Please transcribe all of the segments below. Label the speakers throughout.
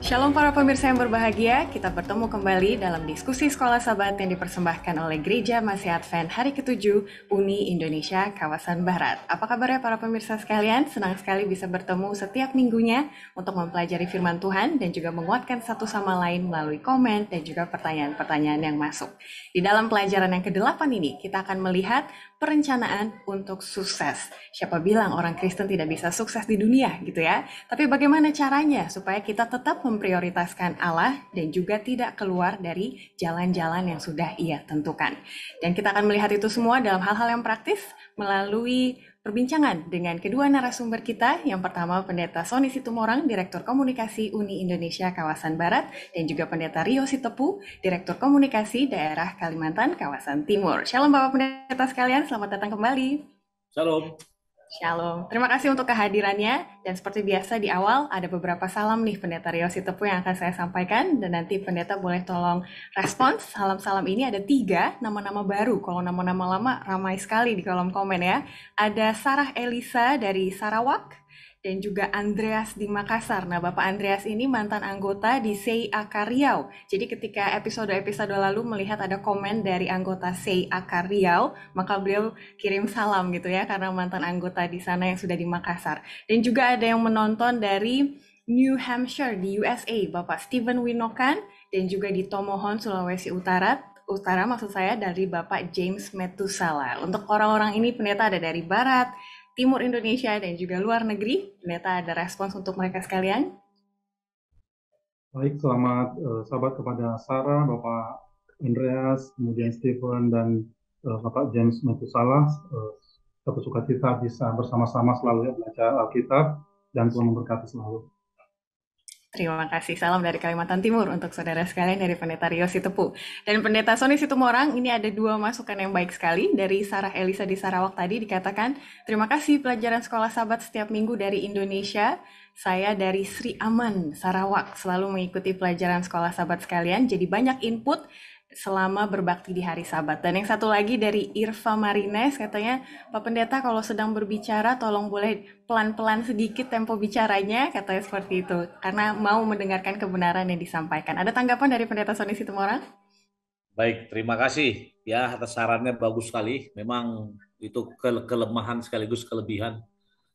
Speaker 1: Shalom para pemirsa yang berbahagia, kita bertemu kembali dalam diskusi Sekolah Sabat yang dipersembahkan oleh Gereja Masih Advent hari ke-7 Uni Indonesia Kawasan Barat. Apa kabarnya para pemirsa sekalian? Senang sekali bisa bertemu setiap minggunya untuk mempelajari firman Tuhan dan juga menguatkan satu sama lain melalui komen dan juga pertanyaan-pertanyaan yang masuk. Di dalam pelajaran yang ke-8 ini, kita akan melihat perencanaan untuk sukses. Siapa bilang orang Kristen tidak bisa sukses di dunia gitu ya? Tapi bagaimana caranya supaya kita tetap memprioritaskan Allah dan juga tidak keluar dari jalan-jalan yang sudah Ia tentukan. Dan kita akan melihat itu semua dalam hal-hal yang praktis melalui perbincangan dengan kedua narasumber kita. Yang pertama Pendeta Sony Situmorang, Direktur Komunikasi Uni Indonesia Kawasan Barat, dan juga Pendeta Rio Sitepu, Direktur Komunikasi Daerah Kalimantan Kawasan Timur. Shalom Bapak Pendeta sekalian, selamat datang kembali.
Speaker 2: Shalom.
Speaker 1: Shalom. Terima kasih untuk kehadirannya. Dan seperti biasa di awal ada beberapa salam nih Pendeta Rio Sitepu yang akan saya sampaikan. Dan nanti Pendeta boleh tolong respons. Salam-salam ini ada 3 nama-nama baru. Kalau nama-nama lama ramai sekali di kolom komen ya. Ada Sarah Elisa dari Sarawak. Dan juga Andreas di Makassar. Nah, Bapak Andreas ini mantan anggota di SEI-AK Riau. Jadi ketika episode-episode lalu melihat ada komen dari anggota SEI-AK Riau, maka beliau kirim salam gitu ya, karena mantan anggota di sana yang sudah di Makassar. Dan juga ada yang menonton dari New Hampshire di USA, Bapak Steven Winokan, dan juga di Tomohon, Sulawesi Utara maksud saya dari Bapak James Metusala. Untuk orang-orang ini pendeta ada dari Barat, Timur Indonesia, dan juga luar negeri. Pendeta ada respons untuk mereka sekalian?
Speaker 3: Baik, selamat sahabat kepada Sarah, Bapak Andreas, kemudian Stephen, dan Bapak James Metusala. Satu sukacita bisa bersama-sama selalu ya, belajar Alkitab, dan Tuhan memberkati selalu.
Speaker 1: Terima kasih. Salam dari Kalimantan Timur untuk saudara sekalian dari Pendeta Rio Sitepu. Dan Pendeta Sony Situmorang, ini ada 2 masukan yang baik sekali. Dari Sarah Elisa di Sarawak tadi dikatakan, terima kasih pelajaran sekolah sahabat setiap minggu dari Indonesia. Saya dari Sri Aman, Sarawak, selalu mengikuti pelajaran sekolah sahabat sekalian. Jadi banyak input selama berbakti di hari Sabat. Dan yang satu lagi dari Irva Marines, katanya, Pak Pendeta kalau sedang berbicara tolong boleh pelan-pelan sedikit tempo bicaranya, katanya seperti itu, karena mau mendengarkan kebenaran yang disampaikan. Ada tanggapan dari Pendeta Sony Situmorang?
Speaker 2: Baik, terima kasih ya atas sarannya, bagus sekali. Memang itu kelemahan sekaligus kelebihan.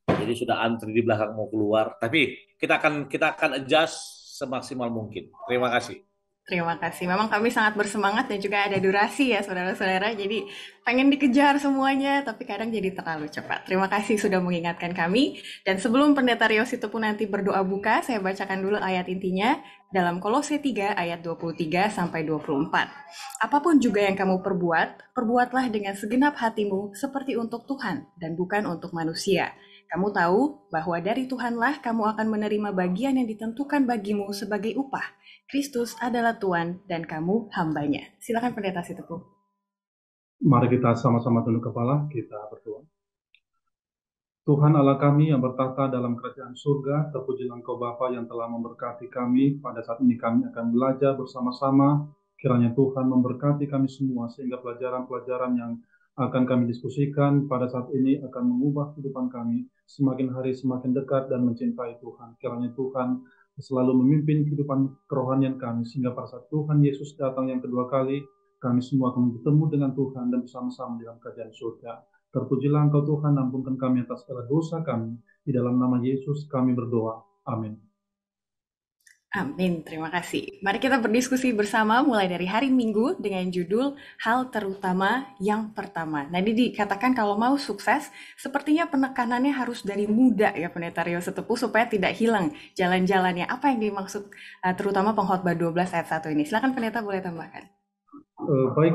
Speaker 2: Jadi sudah antri di belakang mau keluar. Tapi kita akan adjust semaksimal mungkin. Terima kasih.
Speaker 1: Terima kasih. Memang kami sangat bersemangat dan juga ada durasi ya saudara-saudara. Jadi pengen dikejar semuanya tapi kadang jadi terlalu cepat. Terima kasih sudah mengingatkan kami. Dan sebelum Pendeta Rio Sitepu nanti berdoa buka, saya bacakan dulu ayat intinya dalam Kolose 3 ayat 23 sampai 24. Apapun juga yang kamu perbuat, perbuatlah dengan segenap hatimu seperti untuk Tuhan dan bukan untuk manusia. Kamu tahu bahwa dari Tuhanlah kamu akan menerima bagian yang ditentukan bagimu sebagai upah. Kristus adalah Tuhan dan kamu hambanya. Silakan Pendeta Sitepu.
Speaker 3: Mari kita sama-sama tunduk kepala, kita berdoa. Tuhan Allah kami yang bertata dalam kerajaan surga, terpujilah Engkau Bapa yang telah memberkati kami. Pada saat ini kami akan belajar bersama-sama. Kiranya Tuhan memberkati kami semua sehingga pelajaran-pelajaran yang akan kami diskusikan pada saat ini akan mengubah kehidupan kami semakin hari semakin dekat dan mencintai Tuhan. Kiranya Tuhan selalu memimpin kehidupan kerohanian kami sehingga pada saat Tuhan Yesus datang yang kedua kali, kami semua akan bertemu dengan Tuhan dan bersama-sama dalam kerajaan surga. Terpujilah Engkau Tuhan, ampunkan kami atas segala dosa kami. Di dalam nama Yesus kami berdoa. Amin.
Speaker 1: Amin, terima kasih. Mari kita berdiskusi bersama mulai dari hari Minggu dengan judul Hal Terutama Yang Pertama. Nah, ini dikatakan kalau mau sukses, sepertinya penekanannya harus dari muda ya Pendeta Rio Sitepu supaya tidak hilang jalan-jalannya. Apa yang dimaksud terutama pengkhotbah 12 ayat 1 ini? Silakan Pendeta boleh tambahkan.
Speaker 3: Baik,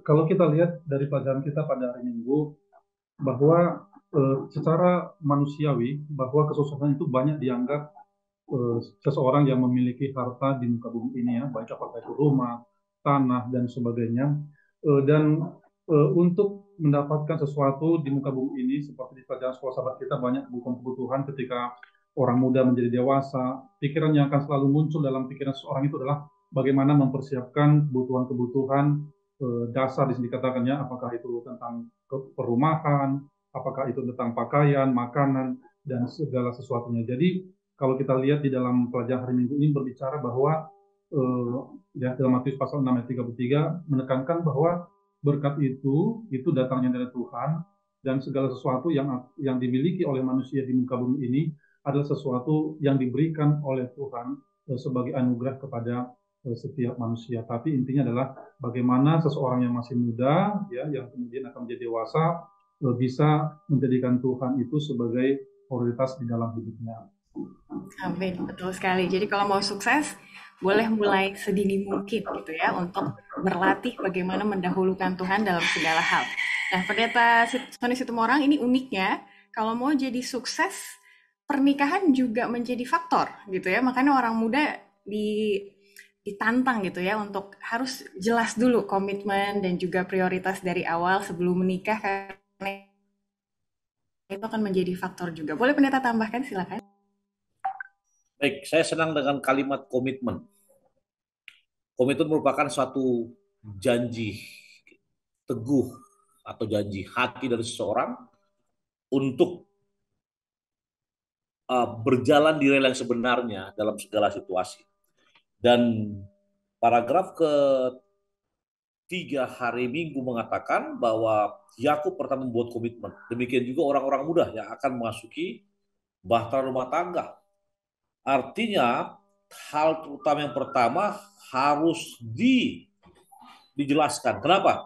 Speaker 3: kalau kita lihat dari pelajaran kita pada hari Minggu, bahwa secara manusiawi, bahwa kesuksesan itu banyak dianggap seseorang yang memiliki harta di muka bumi ini ya, baik apakah itu rumah, tanah, dan sebagainya. Dan untuk mendapatkan sesuatu di muka bumi ini, seperti di pelajaran sekolah sahabat kita, banyak kebutuhan-kebutuhan ketika orang muda menjadi dewasa. Pikiran yang akan selalu muncul dalam pikiran seseorang itu adalah bagaimana mempersiapkan kebutuhan-kebutuhan dasar di sini dikatakannya, apakah itu tentang perumahan, apakah itu tentang pakaian, makanan, dan segala sesuatunya. Jadi kalau kita lihat di dalam pelajaran hari Minggu ini berbicara bahwa ya dalam Matius pasal 6 ayat 33 menekankan bahwa berkat itu datangnya dari Tuhan, dan segala sesuatu yang dimiliki oleh manusia di muka bumi ini adalah sesuatu yang diberikan oleh Tuhan sebagai anugerah kepada setiap manusia. Tapi intinya adalah bagaimana seseorang yang masih muda, ya, yang kemudian akan menjadi dewasa, bisa menjadikan Tuhan itu sebagai prioritas di dalam hidupnya.
Speaker 1: Amin, betul sekali. Jadi kalau mau sukses, boleh mulai sedini mungkin gitu ya untuk berlatih bagaimana mendahulukan Tuhan dalam segala hal. Nah, Pendeta Sony Situmorang, ini uniknya kalau mau jadi sukses, pernikahan juga menjadi faktor gitu ya. Makanya orang muda ditantang gitu ya untuk harus jelas dulu komitmen dan juga prioritas dari awal sebelum menikah, karena itu akan menjadi faktor juga. Boleh Pendeta tambahkan, silakan.
Speaker 2: Baik, saya senang dengan kalimat komitmen. Komitmen merupakan suatu janji teguh atau janji hati dari seseorang untuk berjalan di rel yang sebenarnya dalam segala situasi. Dan paragraf ketiga hari Minggu mengatakan bahwa Yakub pertama membuat komitmen. Demikian juga orang-orang muda yang akan memasuki bahtera rumah tangga. Artinya hal terutama yang pertama harus dijelaskan. Kenapa?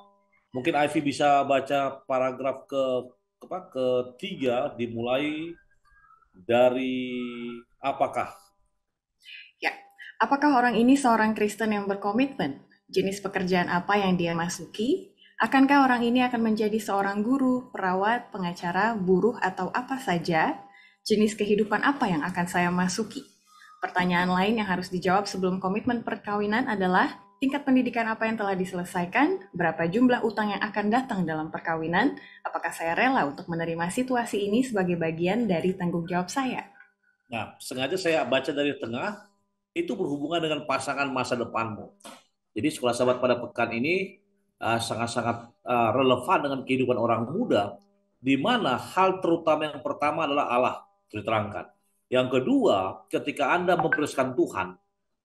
Speaker 2: Mungkin Ivy bisa baca paragraf ketiga dimulai dari apakah.
Speaker 1: Ya, apakah orang ini seorang Kristen yang berkomitmen? Jenis pekerjaan apa yang dia masuki? Akankah orang ini akan menjadi seorang guru, perawat, pengacara, buruh, atau apa saja? Jenis kehidupan apa yang akan saya masuki? Pertanyaan lain yang harus dijawab sebelum komitmen perkawinan adalah tingkat pendidikan apa yang telah diselesaikan, berapa jumlah utang yang akan datang dalam perkawinan, apakah saya rela untuk menerima situasi ini sebagai bagian dari tanggung jawab saya?
Speaker 2: Nah, sengaja saya baca dari tengah, itu berhubungan dengan pasangan masa depanmu. Jadi sekolah sahabat pada pekan ini sangat-sangat relevan dengan kehidupan orang muda, di mana hal terutama yang pertama adalah Allah, diterangkan. Yang kedua, ketika Anda memprioritaskan Tuhan,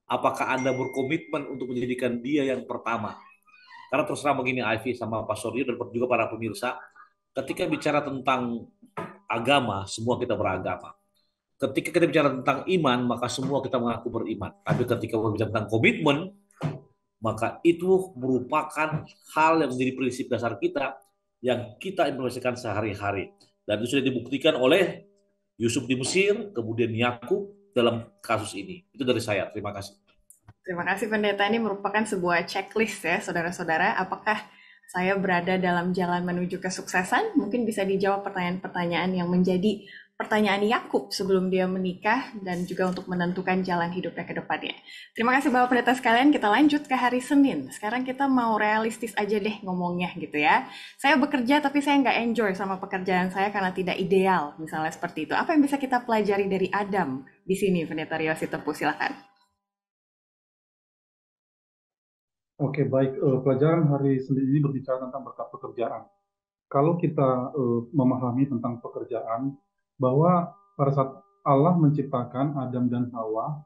Speaker 2: apakah Anda berkomitmen untuk menjadikan Dia yang pertama? Karena terus terang begini, Ivy sama Pak Soryo dan juga para pemirsa, ketika bicara tentang agama, semua kita beragama. Ketika kita bicara tentang iman, maka semua kita mengaku beriman. Tapi ketika berbicara tentang komitmen, maka itu merupakan hal yang menjadi prinsip dasar kita yang kita implementasikan sehari-hari. Dan itu sudah dibuktikan oleh Yusuf di Mesir, kemudian Yakub dalam kasus ini. Itu dari saya. Terima kasih.
Speaker 1: Terima kasih Pendeta, ini merupakan sebuah checklist ya saudara-saudara. Apakah saya berada dalam jalan menuju kesuksesan? Mungkin bisa dijawab pertanyaan-pertanyaan yang menjadi pertanyaan Yakub sebelum dia menikah dan juga untuk menentukan jalan hidupnya ke depannya. Terima kasih Bapak Pendeta sekalian, kita lanjut ke hari Senin. Sekarang kita mau realistis aja deh ngomongnya gitu ya. Saya bekerja tapi saya nggak enjoy sama pekerjaan saya karena tidak ideal, misalnya seperti itu. Apa yang bisa kita pelajari dari Adam di sini, Pendeta Rio Sitepu, silakan.
Speaker 3: Oke, baik. Pelajaran hari Senin ini berbicara tentang berkat pekerjaan. Kalau kita memahami tentang pekerjaan, bahwa pada saat Allah menciptakan Adam dan Hawa,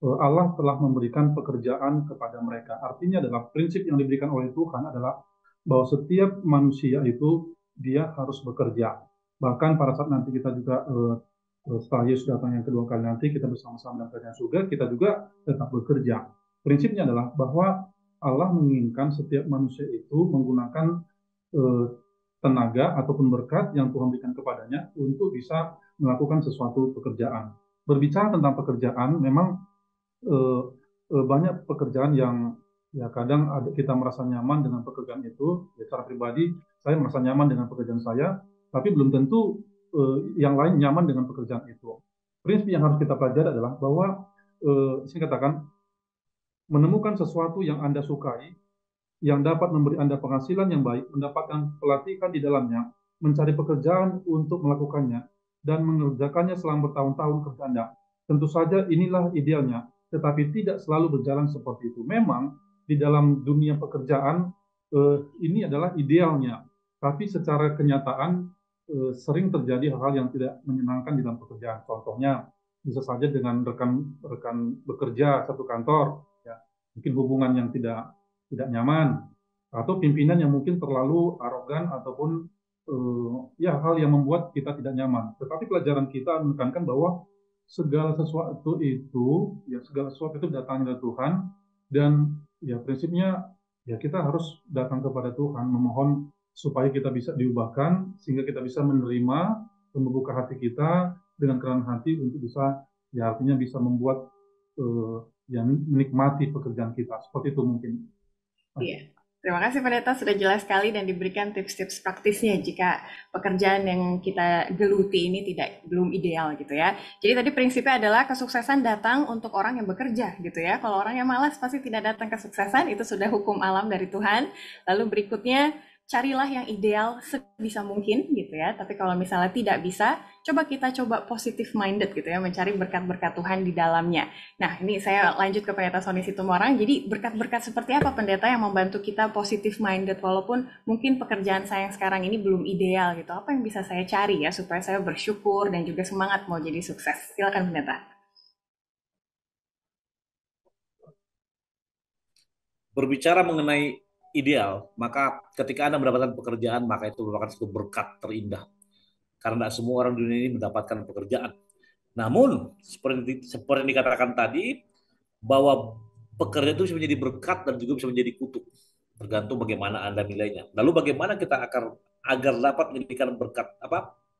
Speaker 3: Allah telah memberikan pekerjaan kepada mereka. Artinya adalah prinsip yang diberikan oleh Tuhan adalah bahwa setiap manusia itu dia harus bekerja. Bahkan pada saat nanti kita juga setelah Yesus datang yang kedua kali nanti, kita bersama-sama dalam kerajaan surga, kita juga tetap bekerja. Prinsipnya adalah bahwa Allah menginginkan setiap manusia itu menggunakan tenaga ataupun berkat yang Tuhan berikan kepadanya untuk bisa melakukan sesuatu pekerjaan. Berbicara tentang pekerjaan, memang banyak pekerjaan yang ya kadang kita merasa nyaman dengan pekerjaan itu. Ya, secara pribadi, saya merasa nyaman dengan pekerjaan saya, tapi belum tentu yang lain nyaman dengan pekerjaan itu. Prinsip yang harus kita pelajari adalah bahwa saya katakan menemukan sesuatu yang Anda sukai, yang dapat memberi Anda penghasilan yang baik, mendapatkan pelatihan di dalamnya, mencari pekerjaan untuk melakukannya, dan mengerjakannya selama bertahun-tahun kerja Anda. Tentu saja inilah idealnya, tetapi tidak selalu berjalan seperti itu. Memang di dalam dunia pekerjaan ini adalah idealnya, tapi secara kenyataan sering terjadi hal-hal yang tidak menyenangkan di dalam pekerjaan. Contohnya, bisa saja dengan rekan bekerja satu kantor, ya, mungkin hubungan yang tidak nyaman, atau pimpinan yang mungkin terlalu arogan ataupun ya hal yang membuat kita tidak nyaman. Tetapi pelajaran kita menekankan bahwa segala sesuatu itu datangnya dari Tuhan, dan ya prinsipnya ya kita harus datang kepada Tuhan memohon supaya kita bisa diubahkan sehingga kita bisa menerima dan membuka hati kita dengan kerendahan hati untuk bisa ya artinya bisa membuat ya menikmati pekerjaan kita. Seperti itu mungkin.
Speaker 1: Iya. Terima kasih Pendeta sudah jelas sekali dan diberikan tips-tips praktisnya jika pekerjaan yang kita geluti ini belum ideal gitu ya. Jadi tadi prinsipnya adalah kesuksesan datang untuk orang yang bekerja gitu ya. Kalau orang yang malas pasti tidak datang kesuksesan, itu sudah hukum alam dari Tuhan. Lalu berikutnya carilah yang ideal sebisa mungkin gitu ya. Tapi kalau misalnya tidak bisa, kita coba positive minded gitu ya, mencari berkat-berkat Tuhan di dalamnya. Nah, ini saya lanjut ke Pendeta Sony Situmorang. Jadi berkat-berkat seperti apa Pendeta yang membantu kita positive minded walaupun mungkin pekerjaan saya yang sekarang ini belum ideal gitu. Apa yang bisa saya cari ya supaya saya bersyukur dan juga semangat mau jadi sukses? Silakan Pendeta.
Speaker 2: Berbicara mengenai ideal, maka ketika Anda mendapatkan pekerjaan, maka itu merupakan satu berkat terindah. Karena tidak semua orang di dunia ini mendapatkan pekerjaan. Namun, seperti yang dikatakan tadi, bahwa pekerjaan itu bisa menjadi berkat dan juga bisa menjadi kutuk. Tergantung bagaimana Anda nilainya. Lalu bagaimana kita agar dapat menjadikan berkat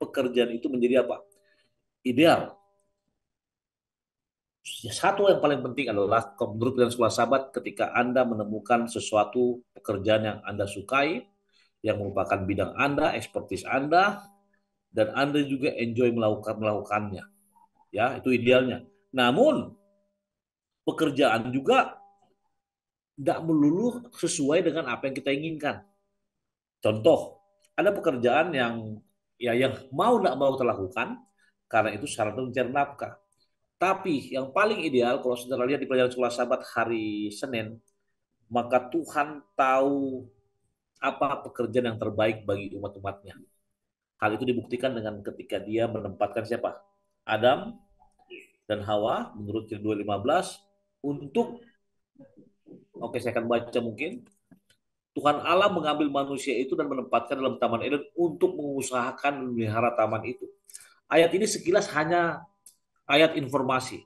Speaker 2: pekerjaan itu menjadi apa? Ideal. Satu yang paling penting adalah menurut Pilihan Sekolah Sahabat, ketika Anda menemukan sesuatu pekerjaan yang Anda sukai, yang merupakan bidang Anda, ekspertis Anda, dan Anda juga enjoy melakukannya. Ya, itu idealnya. Namun, pekerjaan juga tidak melulu sesuai dengan apa yang kita inginkan. Contoh, ada pekerjaan yang mau tidak mau terlakukan, karena itu syarat untuk mencari nafkah. Tapi yang paling ideal, kalau saudara lihat di pelajaran Sekolah Sahabat hari Senin, maka Tuhan tahu apa pekerjaan yang terbaik bagi umat-umatnya. Hal itu dibuktikan dengan ketika dia menempatkan siapa? Adam dan Hawa, menurut Kejadian 2:15, untuk, saya akan baca mungkin, Tuhan Allah mengambil manusia itu dan menempatkan dalam Taman Eden untuk mengusahakan memelihara taman itu. Ayat ini sekilas hanya ayat informasi.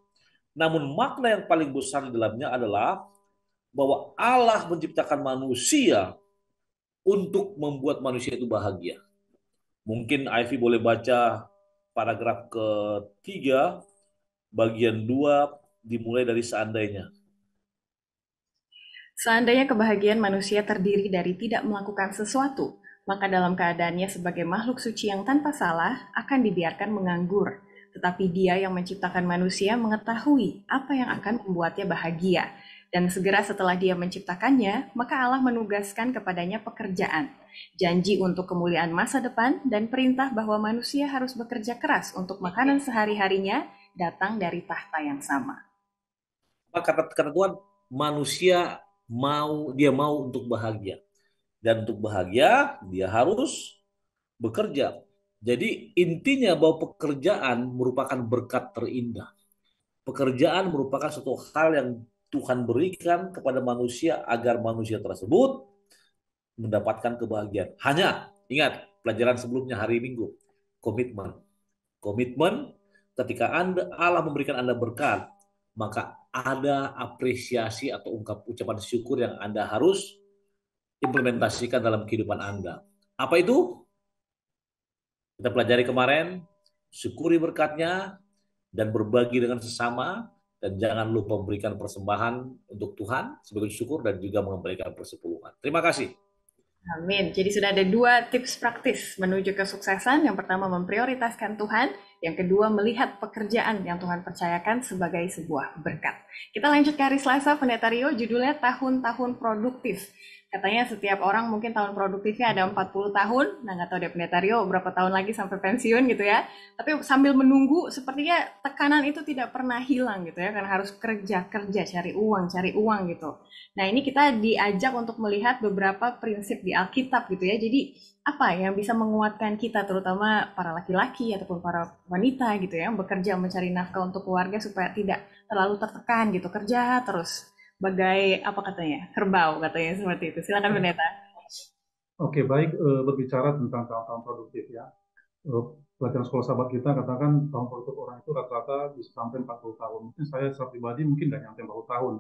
Speaker 2: Namun makna yang paling besar di dalamnya adalah bahwa Allah menciptakan manusia untuk membuat manusia itu bahagia. Mungkin Ivy boleh baca paragraf ketiga, bagian 2, dimulai dari seandainya.
Speaker 1: Seandainya kebahagiaan manusia terdiri dari tidak melakukan sesuatu, maka dalam keadaannya sebagai makhluk suci yang tanpa salah akan dibiarkan menganggur. Tetapi Dia yang menciptakan manusia mengetahui apa yang akan membuatnya bahagia. Dan segera setelah Dia menciptakannya, maka Allah menugaskan kepadanya pekerjaan, janji untuk kemuliaan masa depan, dan perintah bahwa manusia harus bekerja keras untuk makanan sehari-harinya datang dari tahta yang sama.
Speaker 2: Kata Tuhan, manusia mau untuk bahagia. Dan untuk bahagia, dia harus bekerja. Jadi intinya bahwa pekerjaan merupakan berkat terindah. Pekerjaan merupakan suatu hal yang Tuhan berikan kepada manusia agar manusia tersebut mendapatkan kebahagiaan. Hanya, ingat, pelajaran sebelumnya hari Minggu, komitmen. Komitmen, ketika Allah memberikan Anda berkat, maka ada apresiasi atau ucapan syukur yang Anda harus implementasikan dalam kehidupan Anda. Apa itu? Kita pelajari kemarin, syukuri berkatnya dan berbagi dengan sesama, dan jangan lupa memberikan persembahan untuk Tuhan sebagai syukur dan juga mengembalikan persepuluhan. Terima kasih.
Speaker 1: Amin. Jadi sudah ada 2 tips praktis menuju kesuksesan. Yang pertama memprioritaskan Tuhan, yang kedua melihat pekerjaan yang Tuhan percayakan sebagai sebuah berkat. Kita lanjut ke hari Selasa, Pendeta Rio, judulnya Tahun-Tahun Produktif. Katanya setiap orang mungkin tahun produktifnya ada 40 tahun. Nah, nggak tahu deh Pendeta Rio berapa tahun lagi sampai pensiun gitu ya. Tapi sambil menunggu, sepertinya tekanan itu tidak pernah hilang gitu ya. Karena harus kerja, kerja, cari uang gitu. Nah, ini kita diajak untuk melihat beberapa prinsip di Alkitab gitu ya. Jadi, apa yang bisa menguatkan kita, terutama para laki-laki ataupun para wanita gitu ya, yang bekerja mencari nafkah untuk keluarga supaya tidak terlalu tertekan gitu, kerja terus bagai apa katanya kerbau katanya seperti itu. Silakan pendeta.
Speaker 3: Oke, baik, berbicara tentang tahun-tahun produktif ya. Eh, Pelajaran sekolah sahabat kita katakan tahun produktif orang itu rata-rata bisa sampai 40 tahun. Mungkin saya secara pribadi mungkin nggak nyampe 40 tahun,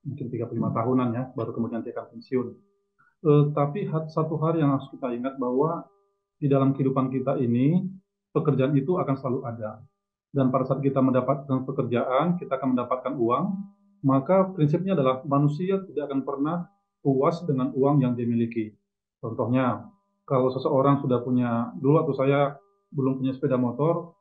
Speaker 3: mungkin 35 tahunan ya, baru kemudian dia akan pensiun. Tapi satu hal yang harus kita ingat bahwa di dalam kehidupan kita ini, pekerjaan itu akan selalu ada. Dan pada saat kita mendapatkan pekerjaan, kita akan mendapatkan uang, maka prinsipnya adalah manusia tidak akan pernah puas dengan uang yang dimiliki. Contohnya, kalau seseorang sudah punya, dulu waktu saya belum punya sepeda motor,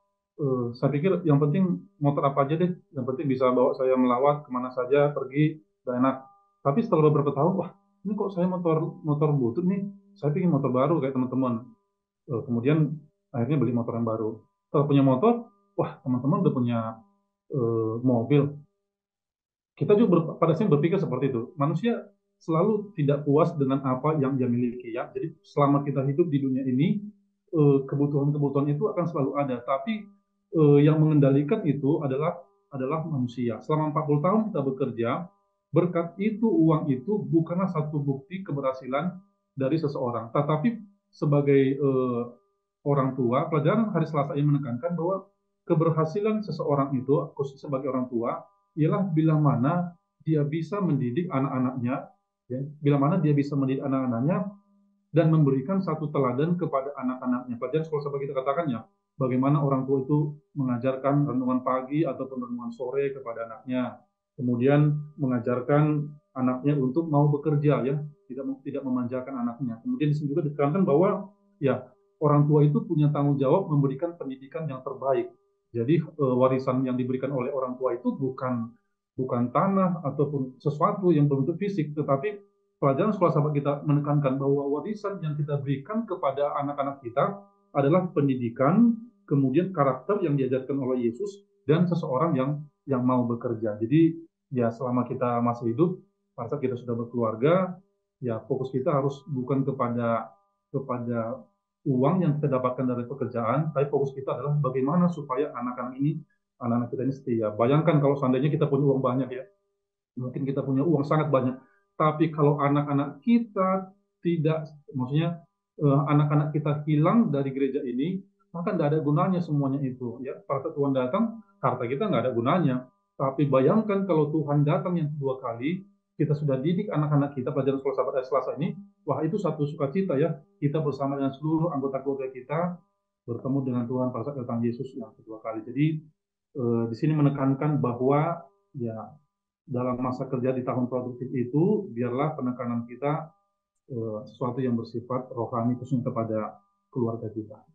Speaker 3: saya pikir yang penting motor apa aja deh, yang penting bisa bawa saya melawat kemana saja, pergi, udah enak. Tapi setelah beberapa tahun, wah ini kok saya motor motor butut nih, saya pengen motor baru kayak teman-teman. Kemudian akhirnya beli motor yang baru. Setelah punya motor, wah teman-teman udah punya mobil. Kita juga pada sini berpikir seperti itu. Manusia selalu tidak puas dengan apa yang dia miliki ya. Jadi selama kita hidup di dunia ini, kebutuhan-kebutuhan itu akan selalu ada. Tapi yang mengendalikan itu adalah manusia. Selama 40 tahun kita bekerja, berkat itu uang itu bukanlah satu bukti keberhasilan dari seseorang, tetapi sebagai orang tua, pelajaran hari Selasa ini menekankan bahwa keberhasilan seseorang itu, khusus sebagai orang tua, ialah bila mana dia bisa mendidik anak-anaknya, ya, bila mana dia bisa mendidik anak-anaknya dan memberikan satu teladan kepada anak-anaknya. Pelajaran sekolah sahabat kita katakan ya, bagaimana orang tua itu mengajarkan renungan pagi ataupun renungan sore kepada anaknya, kemudian mengajarkan anaknya untuk mau bekerja ya, tidak memanjakan anaknya. Kemudian di sini juga ditekankan bahwa ya orang tua itu punya tanggung jawab memberikan pendidikan yang terbaik. Jadi warisan yang diberikan oleh orang tua itu bukan bukan tanah ataupun sesuatu yang berbentuk fisik, tetapi pelajaran sekolah sahabat kita menekankan bahwa warisan yang kita berikan kepada anak-anak kita adalah pendidikan, kemudian karakter yang diajarkan oleh Yesus, dan seseorang yang mau bekerja. Jadi ya selama kita masih hidup, pada saat kita sudah berkeluarga, ya fokus kita harus bukan kepada uang yang kita dapatkan dari pekerjaan, tapi fokus kita adalah bagaimana supaya anak-anak kita ini setia. Bayangkan kalau seandainya kita punya uang banyak ya, mungkin kita punya uang sangat banyak, tapi kalau anak-anak kita tidak, maksudnya anak-anak kita hilang dari gereja ini, maka tidak ada gunanya semuanya itu. Ya, pada saat Tuhan datang, harta kita nggak ada gunanya. Tapi bayangkan kalau Tuhan datang yang kedua kali, kita sudah didik anak-anak kita, pelajaran sekolah sahabat hari Selasa ini, wah itu satu sukacita ya. Kita bersama dengan seluruh anggota keluarga kita bertemu dengan Tuhan pada saat datang Yesus yang kedua kali. Jadi di sini menekankan bahwa ya dalam masa kerja di tahun produktif itu, biarlah penekanan kita sesuatu yang bersifat rohani khususnya kepada keluarga kita.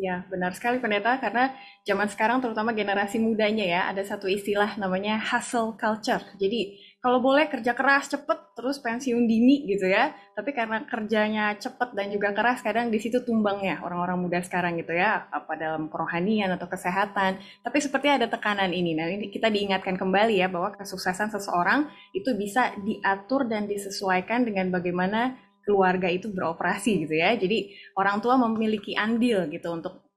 Speaker 1: Ya, benar sekali pendeta, karena zaman sekarang terutama generasi mudanya ya, ada satu istilah namanya hustle culture. Jadi, kalau boleh kerja keras cepet, terus pensiun dini gitu ya. Tapi karena kerjanya cepet dan juga keras, kadang di situ tumbangnya orang-orang muda sekarang gitu ya, apa dalam kerohanian atau kesehatan. Tapi seperti ada tekanan ini. Nah, ini kita diingatkan kembali ya, bahwa kesuksesan seseorang itu bisa diatur dan disesuaikan dengan bagaimana keluarga itu beroperasi gitu ya. Jadi orang tua memiliki andil gitu untuk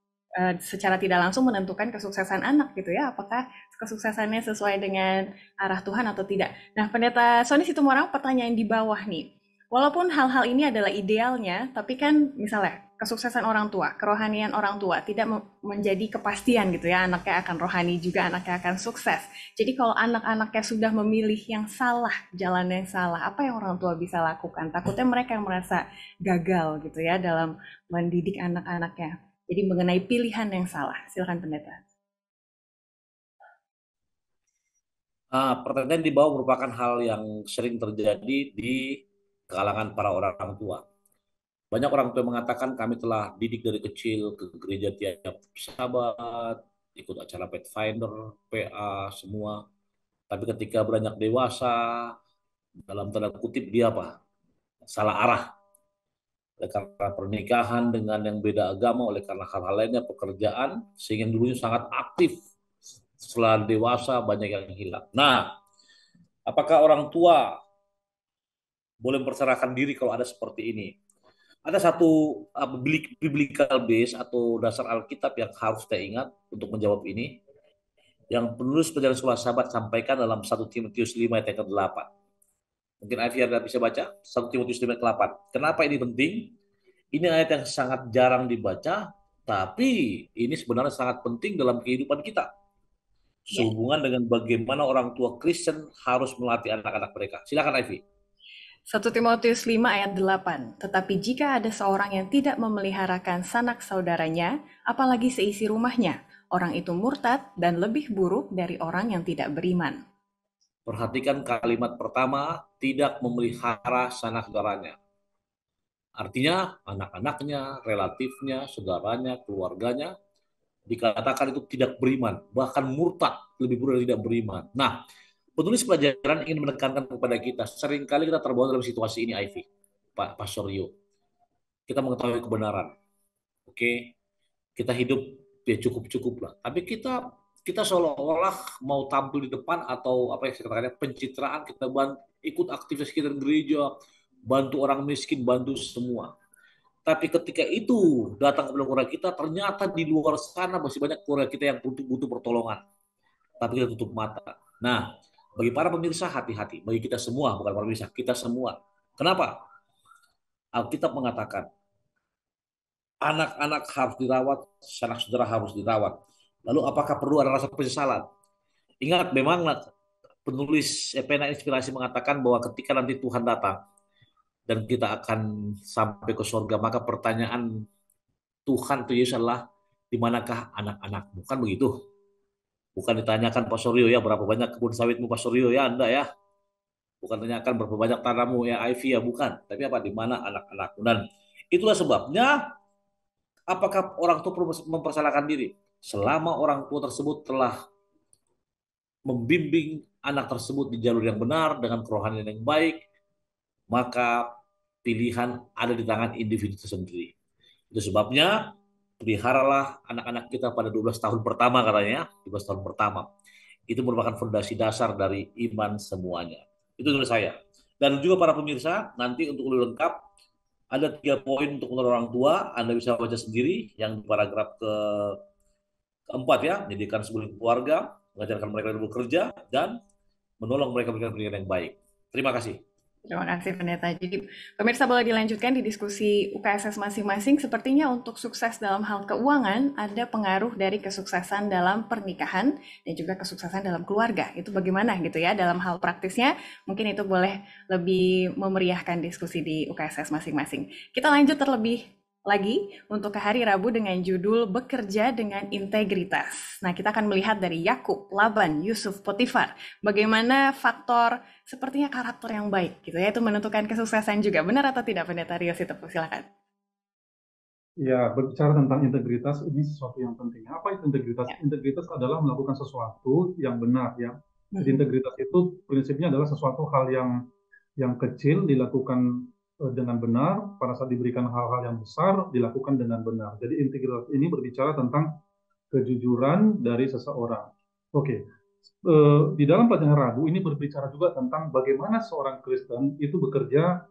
Speaker 1: secara tidak langsung menentukan kesuksesan anak gitu ya. Apakah kesuksesannya sesuai dengan arah Tuhan atau tidak. Nah, Pendeta Sony Situmorang, pertanyaan di bawah nih. Walaupun hal-hal ini adalah idealnya, tapi kan misalnya kesuksesan orang tua, kerohanian orang tua tidak menjadi kepastian gitu ya, anaknya akan rohani juga, anaknya akan sukses. Jadi kalau anak-anaknya sudah memilih yang salah, jalan yang salah, apa yang orang tua bisa lakukan? Takutnya mereka yang merasa gagal gitu ya dalam mendidik anak-anaknya. Jadi mengenai pilihan yang salah. Silakan pendeta.
Speaker 2: Pertanyaan di bawah merupakan hal yang sering terjadi di kalangan para orang tua. Banyak orang tua mengatakan kami telah didik dari kecil ke gereja tiap Sabat, ikut acara Pathfinder, PA, semua. Tapi ketika beranjak dewasa, dalam tanda kutip dia apa? salah arah oleh karena pernikahan dengan yang beda agama, oleh karena hal-hal lainnya, pekerjaan, sehingga dulunya sangat aktif. Setelah dewasa banyak yang hilang. Nah, apakah orang tua boleh memperserahkan diri kalau ada seperti ini? Ada satu biblical base atau dasar Alkitab yang harus kita ingat untuk menjawab ini, yang penulis perjalanan sekolah sahabat sampaikan dalam 1 Timotius 5 ayat ke-8. Mungkin Ivy ada bisa baca 1 Timotius 5 ayat ke-8. Kenapa ini penting? Ini ayat yang sangat jarang dibaca, tapi ini sebenarnya sangat penting dalam kehidupan kita.
Speaker 1: Ya.
Speaker 2: Sehubungan dengan bagaimana orang tua Kristen harus melatih anak-anak mereka. Silakan Ivy.
Speaker 1: 1 Timotius 5 ayat 8. Tetapi jika ada seorang yang tidak memeliharakan sanak saudaranya, apalagi seisi rumahnya, orang itu murtad dan lebih buruk dari orang yang tidak beriman.
Speaker 2: Perhatikan kalimat pertama, tidak memelihara sanak saudaranya. Artinya anak-anaknya, relatifnya, saudaranya, keluarganya, dikatakan itu tidak beriman, bahkan murtad, lebih buruk dari tidak beriman. Nah, penulis pelajaran ingin menekankan kepada kita, seringkali kita terbawa dalam situasi ini, Ivy, Pak Pastor Rio. Kita mengetahui kebenaran, oke? Kita hidup ya cukup-cukup lah. Tapi kita seolah-olah mau tampil di depan atau apa yang saya katakan pencitraan, kita ikut aktivitas kita di gereja, bantu orang miskin, bantu semua. Tapi ketika itu datang ke keluarga kita, ternyata di luar sana masih banyak keluarga kita yang butuh pertolongan. Tapi kita tutup mata. Nah, bagi para pemirsa hati-hati. Bagi kita semua, bukan para pemirsa, kita semua. Kenapa? Alkitab mengatakan, anak-anak harus dirawat, sanak saudara harus dirawat. Lalu apakah perlu ada rasa penyesalan? Ingat, memang penulis pena inspirasi mengatakan bahwa ketika nanti Tuhan datang dan kita akan sampai ke surga, maka pertanyaan Tuhan itu Yesus adalah di manakah anak-anakmu? Kan begitu. Bukan ditanyakan Pak Suryo ya berapa banyak kebun sawitmu Pak Suryo ya Anda ya. Bukan tanyakan berapa banyak tanahmu ya Ivy ya bukan. Tapi apa di mana anak-anakmu? Dan itulah sebabnya apakah orang tua perlu mempersalahkan diri? Selama orang tua tersebut telah membimbing anak tersebut di jalur yang benar dengan kerohanian yang baik, maka pilihan ada di tangan individu itu sendiri. Itu sebabnya peliharalah anak-anak kita pada 12 tahun pertama katanya, 12 tahun pertama. Itu merupakan fondasi dasar dari iman semuanya. Itu dari saya. Dan juga para pemirsa, nanti untuk lebih lengkap, ada 3 poin untuk orang tua, Anda bisa baca sendiri, yang di paragraf keempat ya, menjadikan sebuah keluarga, mengajarkan mereka bekerja, dan menolong mereka memberikan pendidikan yang baik. Terima kasih.
Speaker 1: Terima kasih Pendeta. Jadi pemirsa boleh dilanjutkan di diskusi UKSS masing-masing. Sepertinya untuk sukses dalam hal keuangan ada pengaruh dari kesuksesan dalam pernikahan dan juga kesuksesan dalam keluarga. Itu bagaimana gitu ya dalam hal praktisnya? Mungkin itu boleh lebih memeriahkan diskusi di UKSS masing-masing. Kita lanjut terlebih lagi untuk ke hari Rabu dengan judul Bekerja dengan Integritas. Nah, kita akan melihat dari Yakub, Laban, Yusuf, Potifar, bagaimana faktor sepertinya karakter yang baik gitu ya, itu menentukan kesuksesan juga. Benar atau tidak Pendeta Rio Sitepu? Silakan.
Speaker 3: Ya, berbicara tentang integritas ini sesuatu yang penting. Apa itu integritas?
Speaker 1: Ya.
Speaker 3: Integritas adalah melakukan sesuatu yang benar ya. Jadi integritas itu prinsipnya adalah sesuatu hal yang kecil dilakukan dengan benar, pada saat diberikan hal-hal yang besar dilakukan dengan benar. Jadi integritas ini berbicara tentang kejujuran dari seseorang. Oke, di dalam pelajaran Rabu ini berbicara juga tentang bagaimana seorang Kristen itu bekerja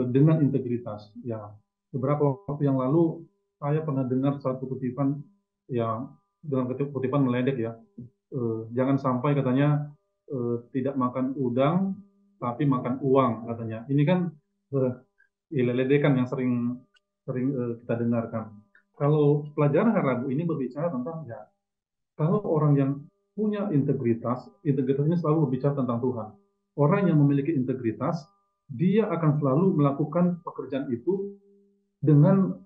Speaker 3: dengan integritas. Ya, beberapa waktu yang lalu saya pernah dengar satu kutipan yang dengan kutipan meledek ya. Jangan sampai katanya tidak makan udang tapi makan uang katanya. Ini kan ledekan yang sering sering kita dengarkan. Kalau pelajaran hari Rabu ini berbicara tentang ya, kalau orang yang punya integritas, integritas ini selalu berbicara tentang Tuhan. Orang yang memiliki integritas, dia akan selalu melakukan pekerjaan itu dengan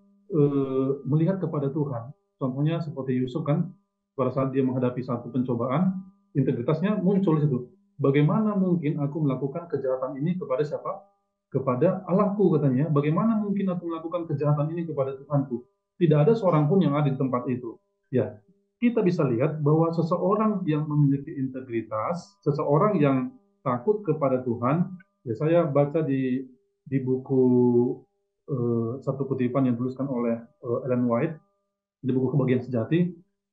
Speaker 3: melihat kepada Tuhan. Contohnya seperti Yusuf kan, pada saat dia menghadapi satu pencobaan, integritasnya muncul di situ. Bagaimana mungkin aku melakukan kejahatan ini kepada siapa? Kepada Allahku katanya. Bagaimana mungkin aku melakukan kejahatan ini kepada Tuhanku? Tidak ada seorang pun yang ada di tempat itu. Ya, kita bisa lihat bahwa seseorang yang memiliki integritas, seseorang yang takut kepada Tuhan, ya saya baca di di buku satu kutipan yang dituliskan oleh Ellen White di buku Kebahagiaan Sejati.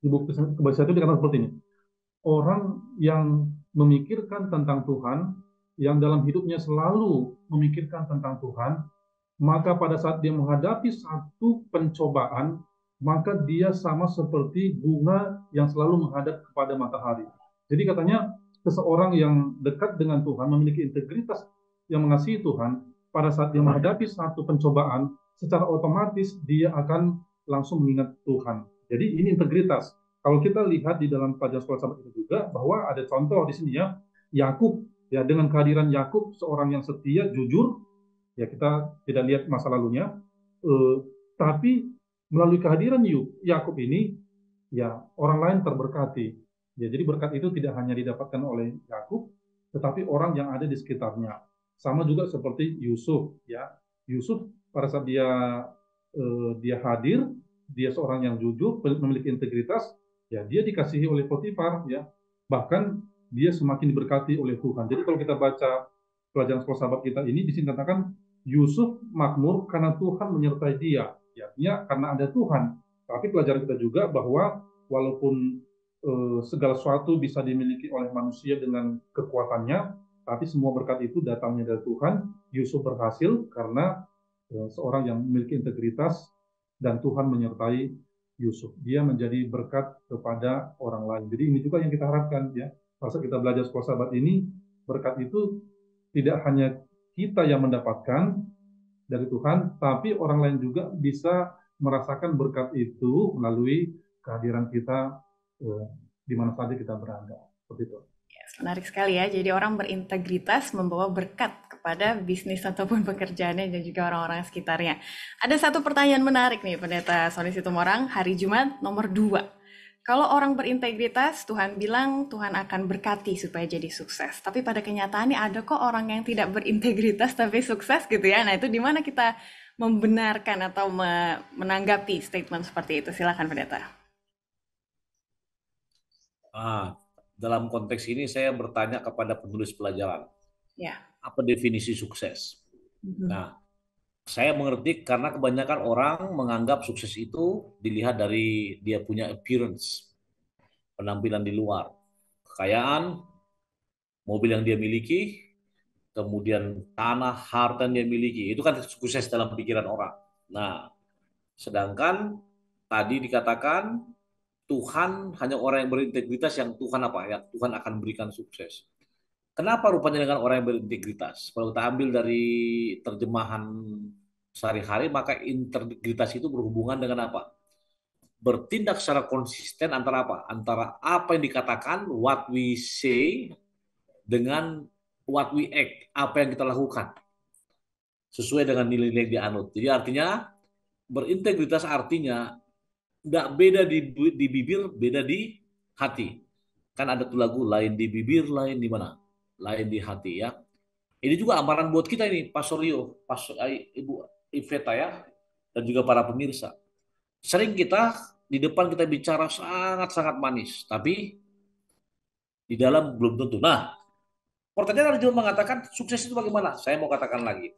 Speaker 3: Di buku Kebahagiaan Sejati dikatakan seperti ini: orang yang memikirkan tentang Tuhan, yang dalam hidupnya selalu memikirkan tentang Tuhan, maka pada saat dia menghadapi satu pencobaan, maka dia sama seperti bunga yang selalu menghadap kepada matahari. Jadi katanya, seseorang yang dekat dengan Tuhan, memiliki integritas yang mengasihi Tuhan, pada saat dia menghadapi satu pencobaan, secara otomatis dia akan langsung mengingat Tuhan. Jadi ini integritas. Kalau kita lihat di dalam pelajaran sekolah sahabat itu juga, bahwa ada contoh di sini ya, Yakub, ya, dengan kehadiran Yakub, seorang yang setia, jujur, ya kita tidak lihat masa lalunya, tapi melalui kehadiran Yakub ini, ya orang lain terberkati. Ya, jadi berkat itu tidak hanya didapatkan oleh Yakub, tetapi orang yang ada di sekitarnya. Sama juga seperti Yusuf, ya. Yusuf pada saat dia hadir, dia seorang yang jujur, memiliki integritas, ya dia dikasihi oleh Potifar, ya. Bahkan dia semakin diberkati oleh Tuhan. Jadi kalau kita baca pelajaran sekolah sahabat kita ini, di sini katakan Yusuf makmur karena Tuhan menyertai dia. Ya, artinya karena ada Tuhan. Tapi pelajaran kita juga bahwa walaupun segala sesuatu bisa dimiliki oleh manusia dengan kekuatannya, tapi semua berkat itu datangnya dari Tuhan. Yusuf berhasil karena seorang yang memiliki integritas dan Tuhan menyertai Yusuf. Dia menjadi berkat kepada orang lain. Jadi ini juga yang kita harapkan, ya. Masa kita belajar sekolah sahabat ini, berkat itu tidak hanya kita yang mendapatkan dari Tuhan, tapi orang lain juga bisa merasakan berkat itu melalui kehadiran kita di mana saja kita berada. Seperti itu.
Speaker 1: Menarik sekali ya, jadi orang berintegritas membawa berkat kepada bisnis ataupun pekerjaannya dan juga orang-orang sekitarnya. Ada satu pertanyaan menarik nih, Pendeta Sony Situmorang, hari Jumat nomor 2. Kalau orang berintegritas, Tuhan bilang Tuhan akan berkati supaya jadi sukses. Tapi pada kenyataannya ada kok orang yang tidak berintegritas tapi sukses gitu ya. Nah itu di mana kita membenarkan atau menanggapi statement seperti itu? Silakan Pendeta.
Speaker 2: Dalam konteks ini saya bertanya kepada penulis pelajaran, apa definisi sukses? Nah, saya mengerti karena kebanyakan orang menganggap sukses itu dilihat dari dia punya appearance, penampilan di luar, kekayaan, mobil yang dia miliki, kemudian tanah, harta yang dia miliki. Itu kan sukses dalam pikiran orang. Nah, sedangkan tadi dikatakan Tuhan hanya orang yang berintegritas yang Tuhan yang Tuhan akan berikan sukses. Kenapa rupanya dengan orang yang berintegritas? Kalau kita ambil dari terjemahan sehari-hari, maka integritas itu berhubungan dengan apa? Bertindak secara konsisten antara apa? Antara apa yang dikatakan, what we say, dengan what we act, apa yang kita lakukan. Sesuai dengan nilai-nilai yang dianut. Jadi artinya, berintegritas artinya nggak beda di bibir, beda di hati. Kan ada tuh lagu, lain di bibir, lain di mana? Lain di hati, ya. Ini juga amaran buat kita ini, Pastor Rio, Ibu Iveta ya, dan juga para pemirsa. Sering kita di depan kita bicara sangat-sangat manis, tapi di dalam belum tentu. Nah, pertanyaan juga mengatakan sukses itu bagaimana? Saya mau katakan lagi.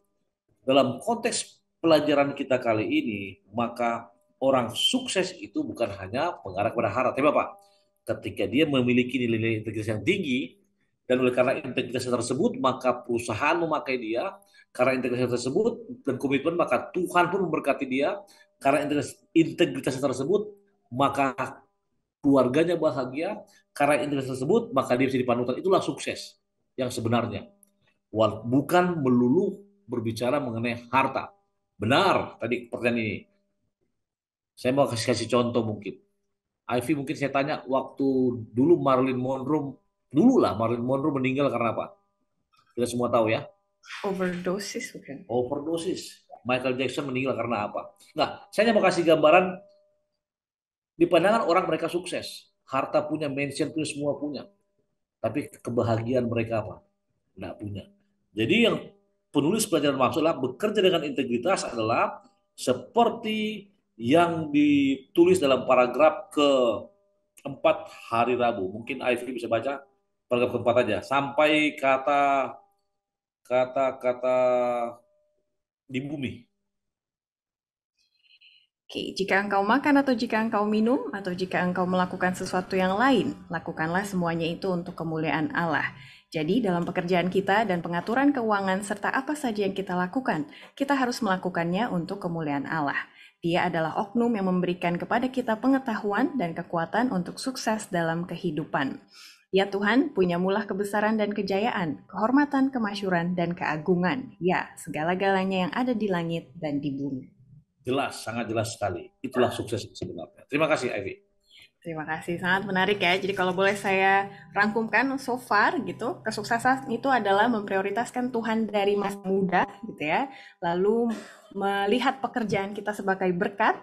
Speaker 2: Dalam konteks pelajaran kita kali ini, maka orang sukses itu bukan hanya mengarah kepada harta, tapi apa? Ketika dia memiliki nilai-nilai integritas yang tinggi, dan oleh karena integritas tersebut, maka perusahaan memakai dia, karena integritas tersebut dan komitmen, maka Tuhan pun memberkati dia, karena integritas tersebut, maka keluarganya bahagia, karena integritas tersebut, maka dia bisa dipanutan. Itulah sukses yang sebenarnya. Bukan melulu berbicara mengenai harta. Benar tadi pertanyaan ini. Saya mau kasih contoh mungkin. Ivy, mungkin saya tanya waktu dulu Marilyn Monroe meninggal karena apa? Kita semua tahu ya.
Speaker 1: Overdosis bukan?
Speaker 2: Overdosis. Michael Jackson meninggal karena apa? Nah, saya mau kasih gambaran di pandangan orang mereka sukses. Harta punya, mansion punya, semua punya. Tapi kebahagiaan mereka apa? Nggak punya. Jadi yang penulis pelajaran maksudlah bekerja dengan integritas adalah seperti yang ditulis dalam paragraf keempat hari Rabu. Mungkin Ivy bisa baca paragraf keempat aja. Sampai kata di bumi.
Speaker 1: Oke, jika engkau makan atau jika engkau minum atau jika engkau melakukan sesuatu yang lain, lakukanlah semuanya itu untuk kemuliaan Allah. Jadi dalam pekerjaan kita dan pengaturan keuangan serta apa saja yang kita lakukan, kita harus melakukannya untuk kemuliaan Allah. Dia adalah oknum yang memberikan kepada kita pengetahuan dan kekuatan untuk sukses dalam kehidupan. Ya Tuhan, punyamulah kebesaran dan kejayaan, kehormatan, kemasyuran, dan keagungan. Ya, segala-galanya yang ada di langit dan di bumi.
Speaker 2: Jelas, sangat jelas sekali. Itulah sukses sebenarnya. Terima kasih, Ivy.
Speaker 1: Terima kasih, sangat menarik ya. Jadi kalau boleh saya rangkumkan so far gitu, kesuksesan itu adalah memprioritaskan Tuhan dari masa muda gitu ya. Lalu melihat pekerjaan kita sebagai berkat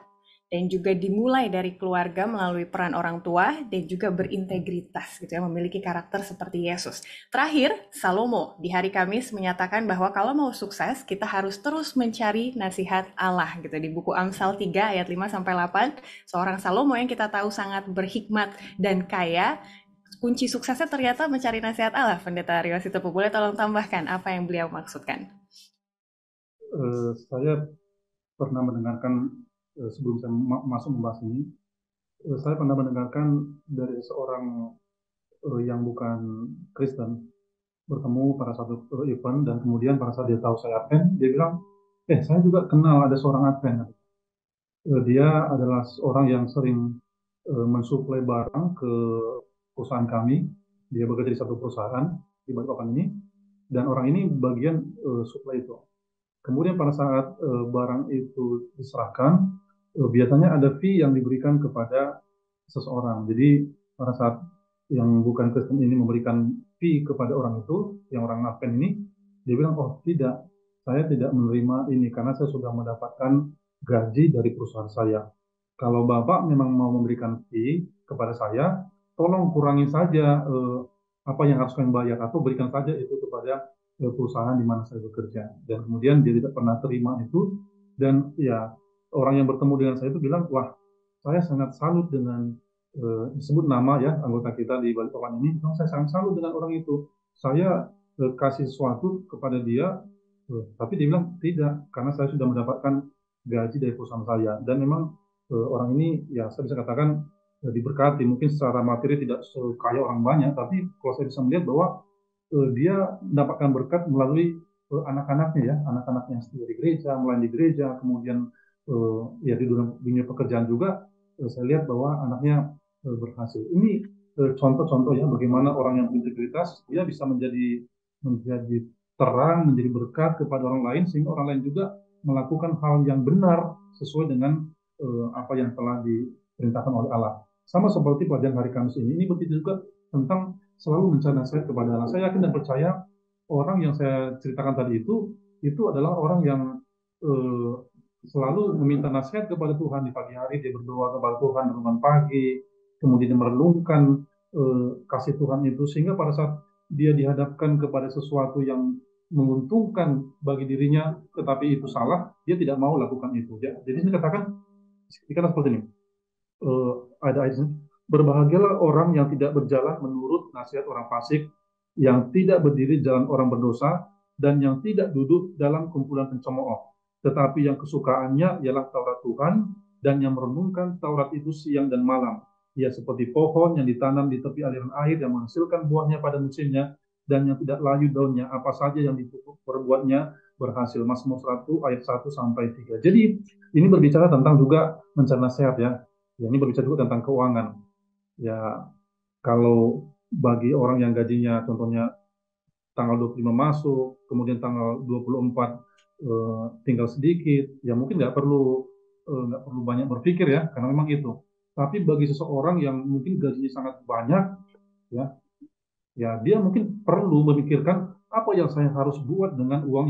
Speaker 1: dan juga dimulai dari keluarga melalui peran orang tua dan juga berintegritas gitu ya, memiliki karakter seperti Yesus. Terakhir, Salomo di hari Kamis menyatakan bahwa kalau mau sukses kita harus terus mencari nasihat Allah gitu. Di buku Amsal 3 ayat 5 sampai 8, seorang Salomo yang kita tahu sangat berhikmat dan kaya, kunci suksesnya ternyata mencari nasihat Allah. Pendeta Rio Sitopo, boleh tolong tambahkan apa yang beliau maksudkan?
Speaker 3: Saya pernah mendengarkan sebelum saya masuk membahas ini, saya pernah mendengarkan dari seorang yang bukan Kristen bertemu pada satu event, dan kemudian pada saat dia tahu saya Advent, dia bilang, saya juga kenal ada seorang Advent. Dia adalah seorang yang sering mensuplai barang ke perusahaan kami. Dia bekerja di satu perusahaan di Balikpapan ini, dan orang ini bagian suplai itu. Kemudian pada saat barang itu diserahkan, biasanya ada fee yang diberikan kepada seseorang. Jadi pada saat yang bukan Kristen ini memberikan fee kepada orang itu, yang orang Advent ini, dia bilang, oh tidak, saya tidak menerima ini karena saya sudah mendapatkan gaji dari perusahaan saya. Kalau Bapak memang mau memberikan fee kepada saya, tolong kurangi saja apa yang harus kalian bayar, atau berikan saja itu kepada perusahaan di mana saya bekerja. Dan kemudian dia tidak pernah terima itu, dan ya orang yang bertemu dengan saya itu bilang, wah saya sangat salut dengan disebut nama ya anggota kita di Balikpapan ini, saya sangat salut dengan orang itu. Saya kasih sesuatu kepada dia, tapi dia bilang tidak, karena saya sudah mendapatkan gaji dari perusahaan saya. Dan memang orang ini ya saya bisa katakan diberkati, mungkin secara materi tidak sekaya orang banyak, tapi kalau saya bisa melihat bahwa dia mendapatkan berkat melalui anak-anaknya ya, anak-anaknya yang setia di gereja, melayani di gereja, kemudian ya di dunia pekerjaan juga saya lihat bahwa anaknya berhasil. Ini contoh-contoh ya bagaimana orang yang berintegritas dia bisa menjadi terang, menjadi berkat kepada orang lain, sehingga orang lain juga melakukan hal yang benar sesuai dengan apa yang telah diperintahkan oleh Allah. Sama seperti pelajaran hari Kamis ini berarti juga tentang selalu mencari nasihat kepada Allah. Saya yakin dan percaya orang yang saya ceritakan tadi itu adalah orang yang selalu meminta nasihat kepada Tuhan di pagi hari. Dia berdoa kepada Tuhan renungan pagi, kemudian merenungkan kasih Tuhan itu, sehingga pada saat dia dihadapkan kepada sesuatu yang menguntungkan bagi dirinya, tetapi itu salah, dia tidak mau lakukan itu. Ya. Jadi saya katakan seperti ini. Ada ayat ini, berbahagialah orang yang tidak berjalan menurut nasihat orang fasik, yang tidak berdiri jalan orang berdosa, dan yang tidak duduk dalam kumpulan pencemooh, tetapi yang kesukaannya ialah Taurat Tuhan, dan yang merenungkan Taurat itu siang dan malam. Ia seperti pohon yang ditanam di tepi aliran air, yang menghasilkan buahnya pada musimnya, dan yang tidak layu daunnya, apa saja yang dipupuk berbuatnya berhasil. Mazmur 1 ayat 1 sampai 3. Jadi ini berbicara tentang juga mencari nasihat ya. Ya, ini berbicara juga tentang keuangan. Ya, kalau bagi orang yang gajinya contohnya tanggal 25 masuk, kemudian tanggal 24 tinggal sedikit, ya mungkin nggak perlu banyak berpikir ya, karena memang itu. Tapi bagi seseorang yang mungkin gajinya sangat banyak, ya dia mungkin perlu memikirkan apa yang saya harus buat dengan uang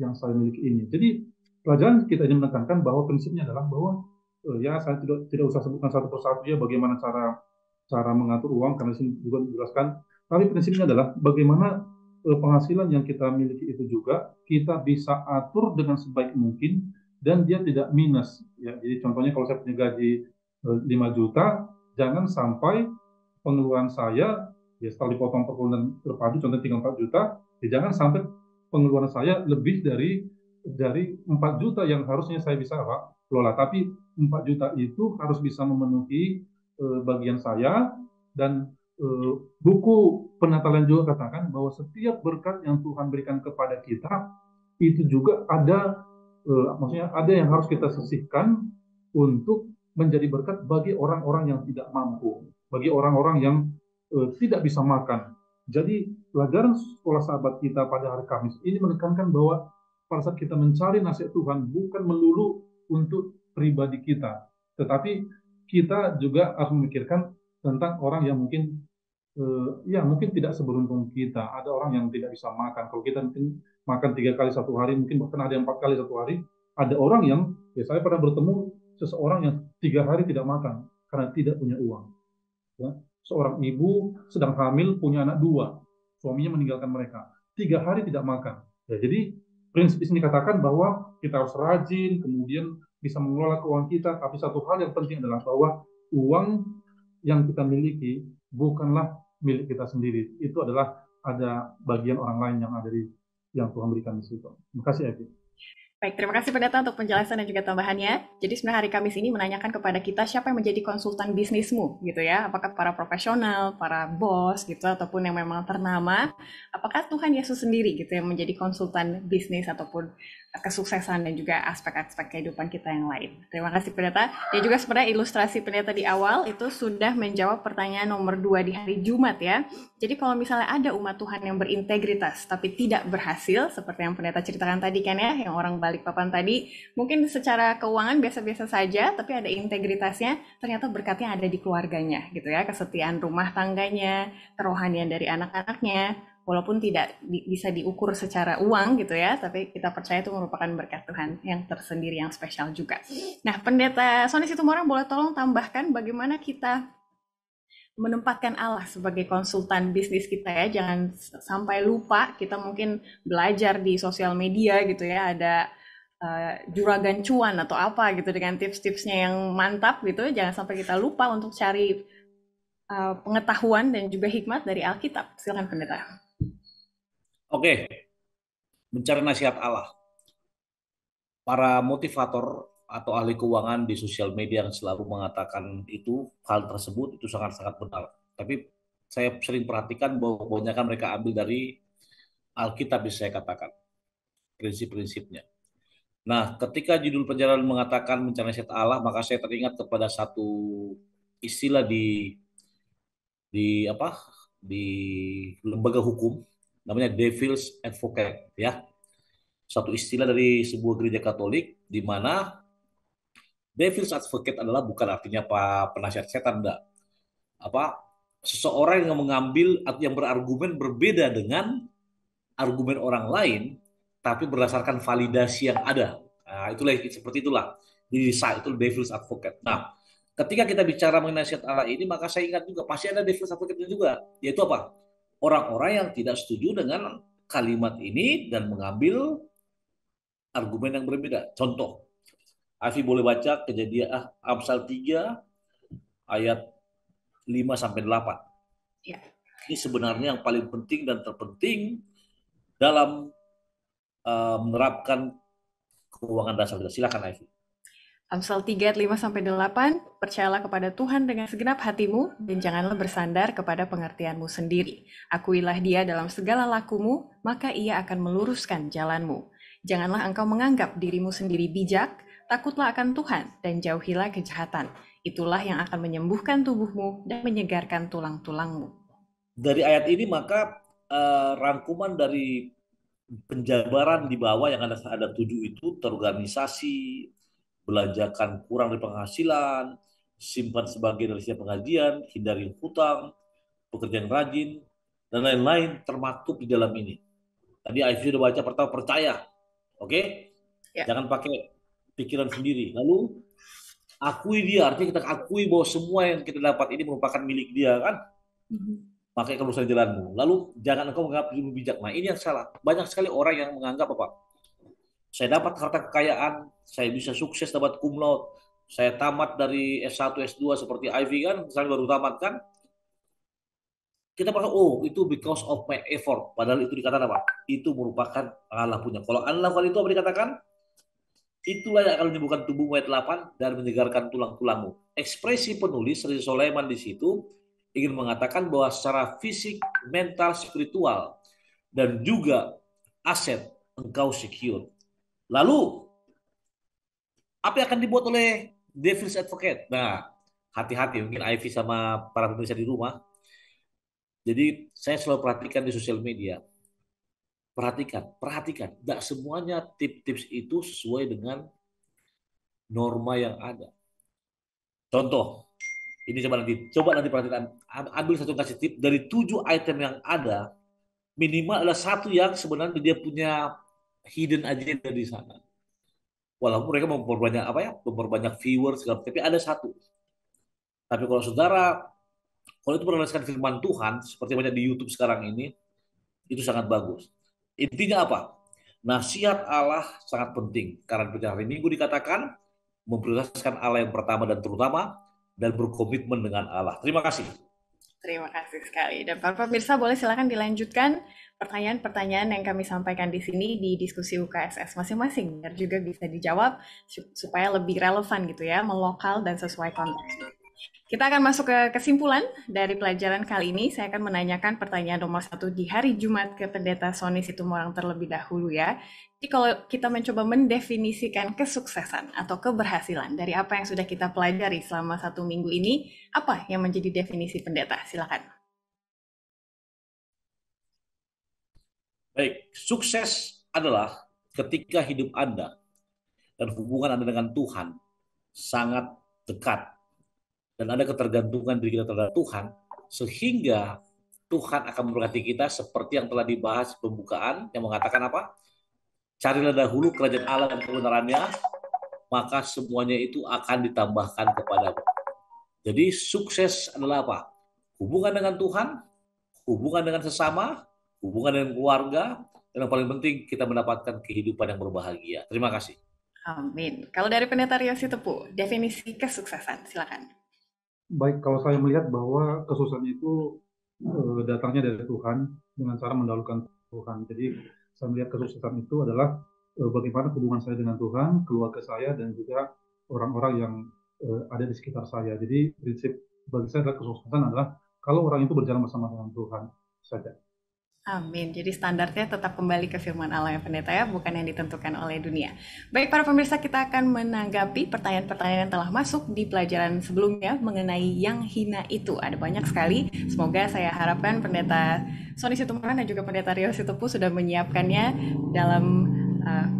Speaker 3: yang saya miliki ini. Jadi pelajaran kita ini menekankan bahwa prinsipnya adalah bahwa ya saya tidak usah sebutkan satu persatu ya bagaimana cara mengatur uang, karena sini juga dijelaskan. Tapi prinsipnya adalah bagaimana penghasilan yang kita miliki itu juga kita bisa atur dengan sebaik mungkin dan dia tidak minus. Ya, jadi contohnya kalau saya punya gaji 5 juta, jangan sampai pengeluaran saya ya setelah dipotong perkebunan terpadu contohnya 3-4 juta, ya jangan sampai pengeluaran saya lebih dari dari 4 juta yang harusnya saya bisa kelola, tapi 4 juta itu harus bisa memenuhi bagian saya. Dan buku Penatalan juga katakan bahwa setiap berkat yang Tuhan berikan kepada kita itu juga ada, maksudnya ada yang harus kita sisihkan untuk menjadi berkat bagi orang-orang yang tidak mampu, bagi orang-orang yang tidak bisa makan. Jadi pelajaran sekolah sahabat kita pada hari Kamis ini menekankan bahwa pada saat kita mencari nasihat Tuhan bukan melulu untuk pribadi kita, tetapi kita juga harus memikirkan tentang orang yang mungkin ya mungkin tidak seberuntung kita. Ada orang yang tidak bisa makan. Kalau kita mungkin makan 3 kali satu hari, mungkin bahkan ada yang 4 kali satu hari. Ada orang yang, ya saya pernah bertemu seseorang yang 3 hari tidak makan karena tidak punya uang. Ya. Seorang ibu sedang hamil, punya anak 2, suaminya meninggalkan mereka, 3 hari tidak makan. Ya, jadi prinsip ini katakan bahwa kita harus rajin, kemudian bisa mengelola keuangan kita. Tapi satu hal yang penting adalah bahwa uang yang kita miliki bukanlah milik kita sendiri. Itu adalah ada bagian orang lain yang ada di yang Tuhan berikan di situ. Terima kasih, Evi.
Speaker 1: Baik, terima kasih Pendeta untuk penjelasan dan juga tambahannya. Jadi sebenarnya hari Kamis ini menanyakan kepada kita siapa yang menjadi konsultan bisnismu gitu ya. Apakah para profesional, para bos gitu, ataupun yang memang ternama. Apakah Tuhan Yesus sendiri gitu yang menjadi konsultan bisnis ataupun kesuksesan dan juga aspek-aspek kehidupan kita yang lain. Terima kasih Pendeta. Dan juga sebenarnya ilustrasi Pendeta di awal itu sudah menjawab pertanyaan nomor 2 di hari Jumat ya. Jadi kalau misalnya ada umat Tuhan yang berintegritas tapi tidak berhasil, seperti yang Pendeta ceritakan tadi kan ya, yang orang Balikpapan tadi, mungkin secara keuangan biasa-biasa saja, tapi ada integritasnya, ternyata berkatnya ada di keluarganya gitu ya, kesetiaan rumah tangganya, kerohanian dari anak-anaknya, walaupun tidak bisa diukur secara uang gitu ya, tapi kita percaya itu merupakan berkat Tuhan yang tersendiri, yang spesial juga. Nah, Pendeta Sony Situmorang boleh tolong tambahkan bagaimana kita menempatkan Allah sebagai konsultan bisnis kita ya, jangan sampai lupa kita mungkin belajar di sosial media gitu ya, ada juragan cuan atau apa gitu dengan tips-tipsnya yang mantap gitu, jangan sampai kita lupa untuk cari pengetahuan dan juga hikmat dari Alkitab. Silakan Pendeta.
Speaker 2: Oke, mencari nasihat Allah. Para motivator atau ahli keuangan di sosial media yang selalu mengatakan hal tersebut itu sangat-sangat benar. Tapi saya sering perhatikan bahwa kebanyakan mereka ambil dari Alkitab, bisa saya katakan prinsip-prinsipnya. Nah, ketika judul penjelasan mengatakan mencari nasihat Allah, maka saya teringat kepada satu istilah di apa di lembaga hukum, namanya devil's advocate ya. Satu istilah dari sebuah gereja Katolik di mana devil's advocate adalah bukan artinya penasihat setan, enggak. Seseorang yang mengambil atau yang berargumen berbeda dengan argumen orang lain, tapi berdasarkan validasi yang ada. Nah, itulah seperti itulah. Jadi itu devil's advocate. Nah, ketika kita bicara mengenai nasihat Allah ini, maka saya ingat juga pasti ada devil's advocate juga, yaitu apa? Orang-orang yang tidak setuju dengan kalimat ini dan mengambil argumen yang berbeda. Contoh, Afi boleh baca Kejadian Amsal 3 ayat 5 sampai 8.
Speaker 1: Ya.
Speaker 2: Ini sebenarnya yang paling penting dan terpenting dalam menerapkan keuangan dasar. Silakan Afi.
Speaker 1: Amsal 3 ayat 5 sampai 8, percayalah kepada Tuhan dengan segenap hatimu dan janganlah bersandar kepada pengertianmu sendiri. Akuilah Dia dalam segala lakumu, maka Ia akan meluruskan jalanmu. Janganlah engkau menganggap dirimu sendiri bijak, takutlah akan Tuhan dan jauhilah kejahatan. Itulah yang akan menyembuhkan tubuhmu dan menyegarkan tulang-tulangmu.
Speaker 2: Dari ayat ini maka rangkuman dari penjabaran di bawah yang ada 7 itu terorganisasi, belanjakan kurang dari penghasilan, simpan sebagian dari setiap pengajian, hindari hutang, pekerjaan rajin, dan lain-lain termaktub di dalam ini. Tadi Ivy sudah baca pertama percaya, oke? Ya. Jangan pakai pikiran sendiri. Lalu akui dia, artinya kita akui bahwa semua yang kita dapat ini merupakan milik dia kan? Pakai kelulusan jalanmu. Lalu jangan engkau menganggap dirimu bijak. Nah ini yang salah. Banyak sekali orang yang menganggap apa? Saya dapat harta kekayaan, saya bisa sukses dapat cum laude, saya tamat dari S1, S2 seperti Ivy kan, misalnya baru tamat kan. kita merasa, oh itu because of my effort. Padahal itu dikatakan apa? Itu merupakan Allah punya. Kalau Allah lakukan itu apa dikatakan? Itulah yang akan menyembuhkan tubuhmu ayat 8 dan menyegarkan tulang-tulangmu. Ekspresi penulis Raja Sulaiman di situ ingin mengatakan bahwa secara fisik, mental, spiritual, dan juga aset engkau secure. Lalu, apa yang akan dibuat oleh Devil's Advocate? Nah, hati-hati mungkin Ivy sama para pemirsa di rumah. Jadi saya selalu perhatikan di sosial media. Perhatikan. Tidak semuanya tips-tips itu sesuai dengan norma yang ada. Contoh, ini coba nanti perhatikan. Ambil satu kasih tip dari 7 item yang ada, minimal ada satu yang sebenarnya dia punya hidden agenda di sana. Walaupun mereka memperbanyak apa ya, memperbanyak viewers segala, tapi ada satu. Tapi kalau itu berdasarkan firman Tuhan, seperti banyak di YouTube sekarang ini, itu sangat bagus. Intinya apa? Nasihat Allah sangat penting. Karena pada hari Minggu dikatakan, memprioritaskan Allah yang pertama dan terutama, dan berkomitmen dengan Allah. Terima kasih.
Speaker 1: Terima kasih sekali. Dan para pemirsa boleh silakan dilanjutkan pertanyaan-pertanyaan yang kami sampaikan di sini di diskusi UKSS masing-masing, biar juga bisa dijawab supaya lebih relevan gitu ya, melokal dan sesuai konteks. Kita akan masuk ke kesimpulan dari pelajaran kali ini. Saya akan menanyakan pertanyaan nomor 1 di hari Jumat ke Pendeta Sony Situmorang terlebih dahulu ya. Jadi kalau kita mencoba mendefinisikan kesuksesan atau keberhasilan dari apa yang sudah kita pelajari selama 1 minggu ini, apa yang menjadi definisi pendeta? Silakan.
Speaker 2: Baik, sukses adalah ketika hidup Anda dan hubungan Anda dengan Tuhan sangat dekat dan ada ketergantungan diri kita terhadap Tuhan, sehingga Tuhan akan memberkati kita seperti yang telah dibahas pembukaan yang mengatakan apa? Carilah dahulu kerajaan Allah dan kebenarannya, maka semuanya itu akan ditambahkan kepadamu. Jadi sukses adalah apa? Hubungan dengan Tuhan, hubungan dengan sesama, hubungan dengan keluarga, dan yang paling penting kita mendapatkan kehidupan yang berbahagia. Terima kasih.
Speaker 1: Amin. Kalau dari Pendeta Rio Sitepu, definisi kesuksesan, silakan.
Speaker 3: Baik, kalau saya melihat bahwa kesuksesan itu datangnya dari Tuhan dengan cara mendahulukan Tuhan. Jadi saya melihat kesuksesan itu adalah bagaimana hubungan saya dengan Tuhan, keluarga saya, dan juga orang-orang yang ada di sekitar saya. Jadi prinsip bagi saya adalah kesuksesan adalah kalau orang itu berjalan bersama dengan Tuhan saja.
Speaker 1: Amin. Jadi standarnya tetap kembali ke firman Allah ya pendeta ya, bukan yang ditentukan oleh dunia. Baik para pemirsa, kita akan menanggapi pertanyaan-pertanyaan yang telah masuk di pelajaran sebelumnya mengenai yang hina itu. Ada banyak sekali. Semoga saya harapkan pendeta Sony Situmorang dan juga pendeta Rio Sitepu sudah menyiapkannya dalam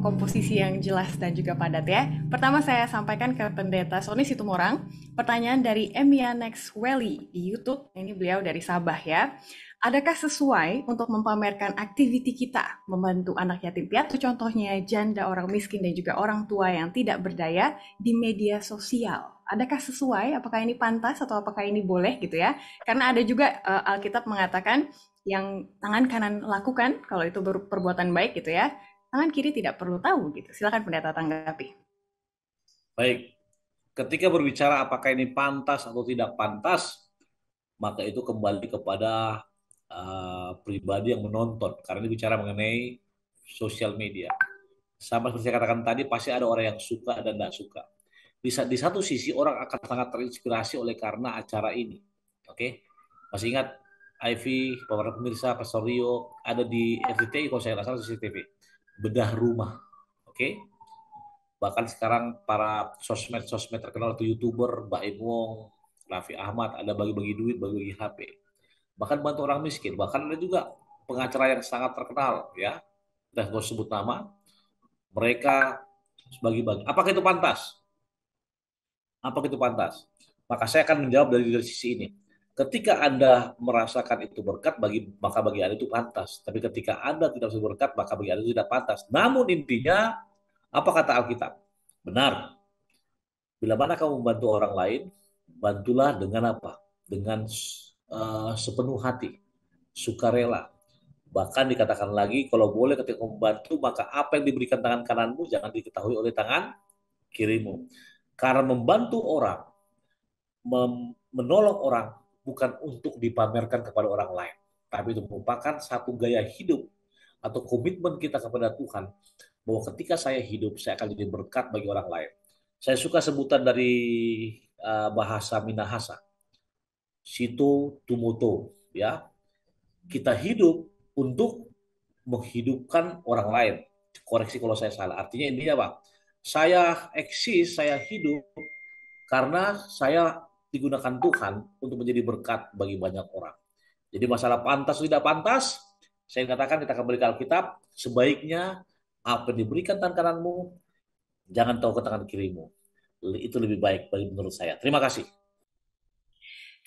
Speaker 1: komposisi yang jelas dan juga padat ya. Pertama saya sampaikan ke pendeta Sony Situmorang, pertanyaan dari Emia Next Welly di YouTube. Ini beliau dari Sabah ya. Adakah sesuai untuk memamerkan aktiviti kita membantu anak yatim piatu, contohnya janda, orang miskin, dan juga orang tua yang tidak berdaya di media sosial? Adakah sesuai? Apakah ini pantas atau apakah ini boleh gitu ya? Karena ada juga Alkitab mengatakan yang tangan kanan lakukan kalau itu perbuatan baik gitu ya, tangan kiri tidak perlu tahu gitu. Silakan pendeta tanggapi.
Speaker 2: Baik, ketika berbicara apakah ini pantas atau tidak pantas, maka itu kembali kepada pribadi yang menonton, karena ini bicara mengenai sosial media. Sama seperti saya katakan tadi, pasti ada orang yang suka dan tidak suka. Di satu sisi orang akan sangat terinspirasi oleh karena acara ini. Oke, masih ingat Ivy, para pemirsa, Pastor Rio ada di RCTI kalau saya nggak salah CCTV, bedah rumah. Oke, bahkan sekarang para sosmed terkenal atau YouTuber, Mbak Emong, Raffi Ahmad ada bagi-bagi duit, bagi-bagi HP. Bahkan bantu orang miskin, bahkan ada juga pengacara yang sangat terkenal ya, kita nggak sebut nama, mereka bagi-bagi. Apakah itu pantas? Apakah itu pantas? Maka saya akan menjawab dari sisi ini. Ketika Anda merasakan itu berkat, maka bagi Anda itu pantas. Tapi ketika Anda tidak bisa berkat, maka bagi Anda itu tidak pantas. Namun intinya, apa kata Alkitab? Benar. Bila mana kamu membantu orang lain, bantulah dengan apa? Dengan sepenuh hati, sukarela. Bahkan dikatakan lagi, kalau boleh ketika membantu, maka apa yang diberikan tangan kananmu jangan diketahui oleh tangan kirimu. Karena membantu orang, menolong orang, bukan untuk dipamerkan kepada orang lain, tapi itu merupakan satu gaya hidup atau komitmen kita kepada Tuhan, bahwa ketika saya hidup, saya akan jadi berkat bagi orang lain. Saya suka sebutan dari bahasa Minahasa, Sito Tumoto, ya. Kita hidup untuk menghidupkan orang lain. Koreksi kalau saya salah. Artinya intinya apa? Saya eksis, saya hidup karena saya digunakan Tuhan untuk menjadi berkat bagi banyak orang. Jadi masalah pantas atau tidak pantas, saya katakan kita kembali ke Alkitab, sebaiknya apa yang diberikan tangan kananmu, jangan tahu ke tangan kirimu. Itu lebih baik bagi menurut saya. Terima kasih.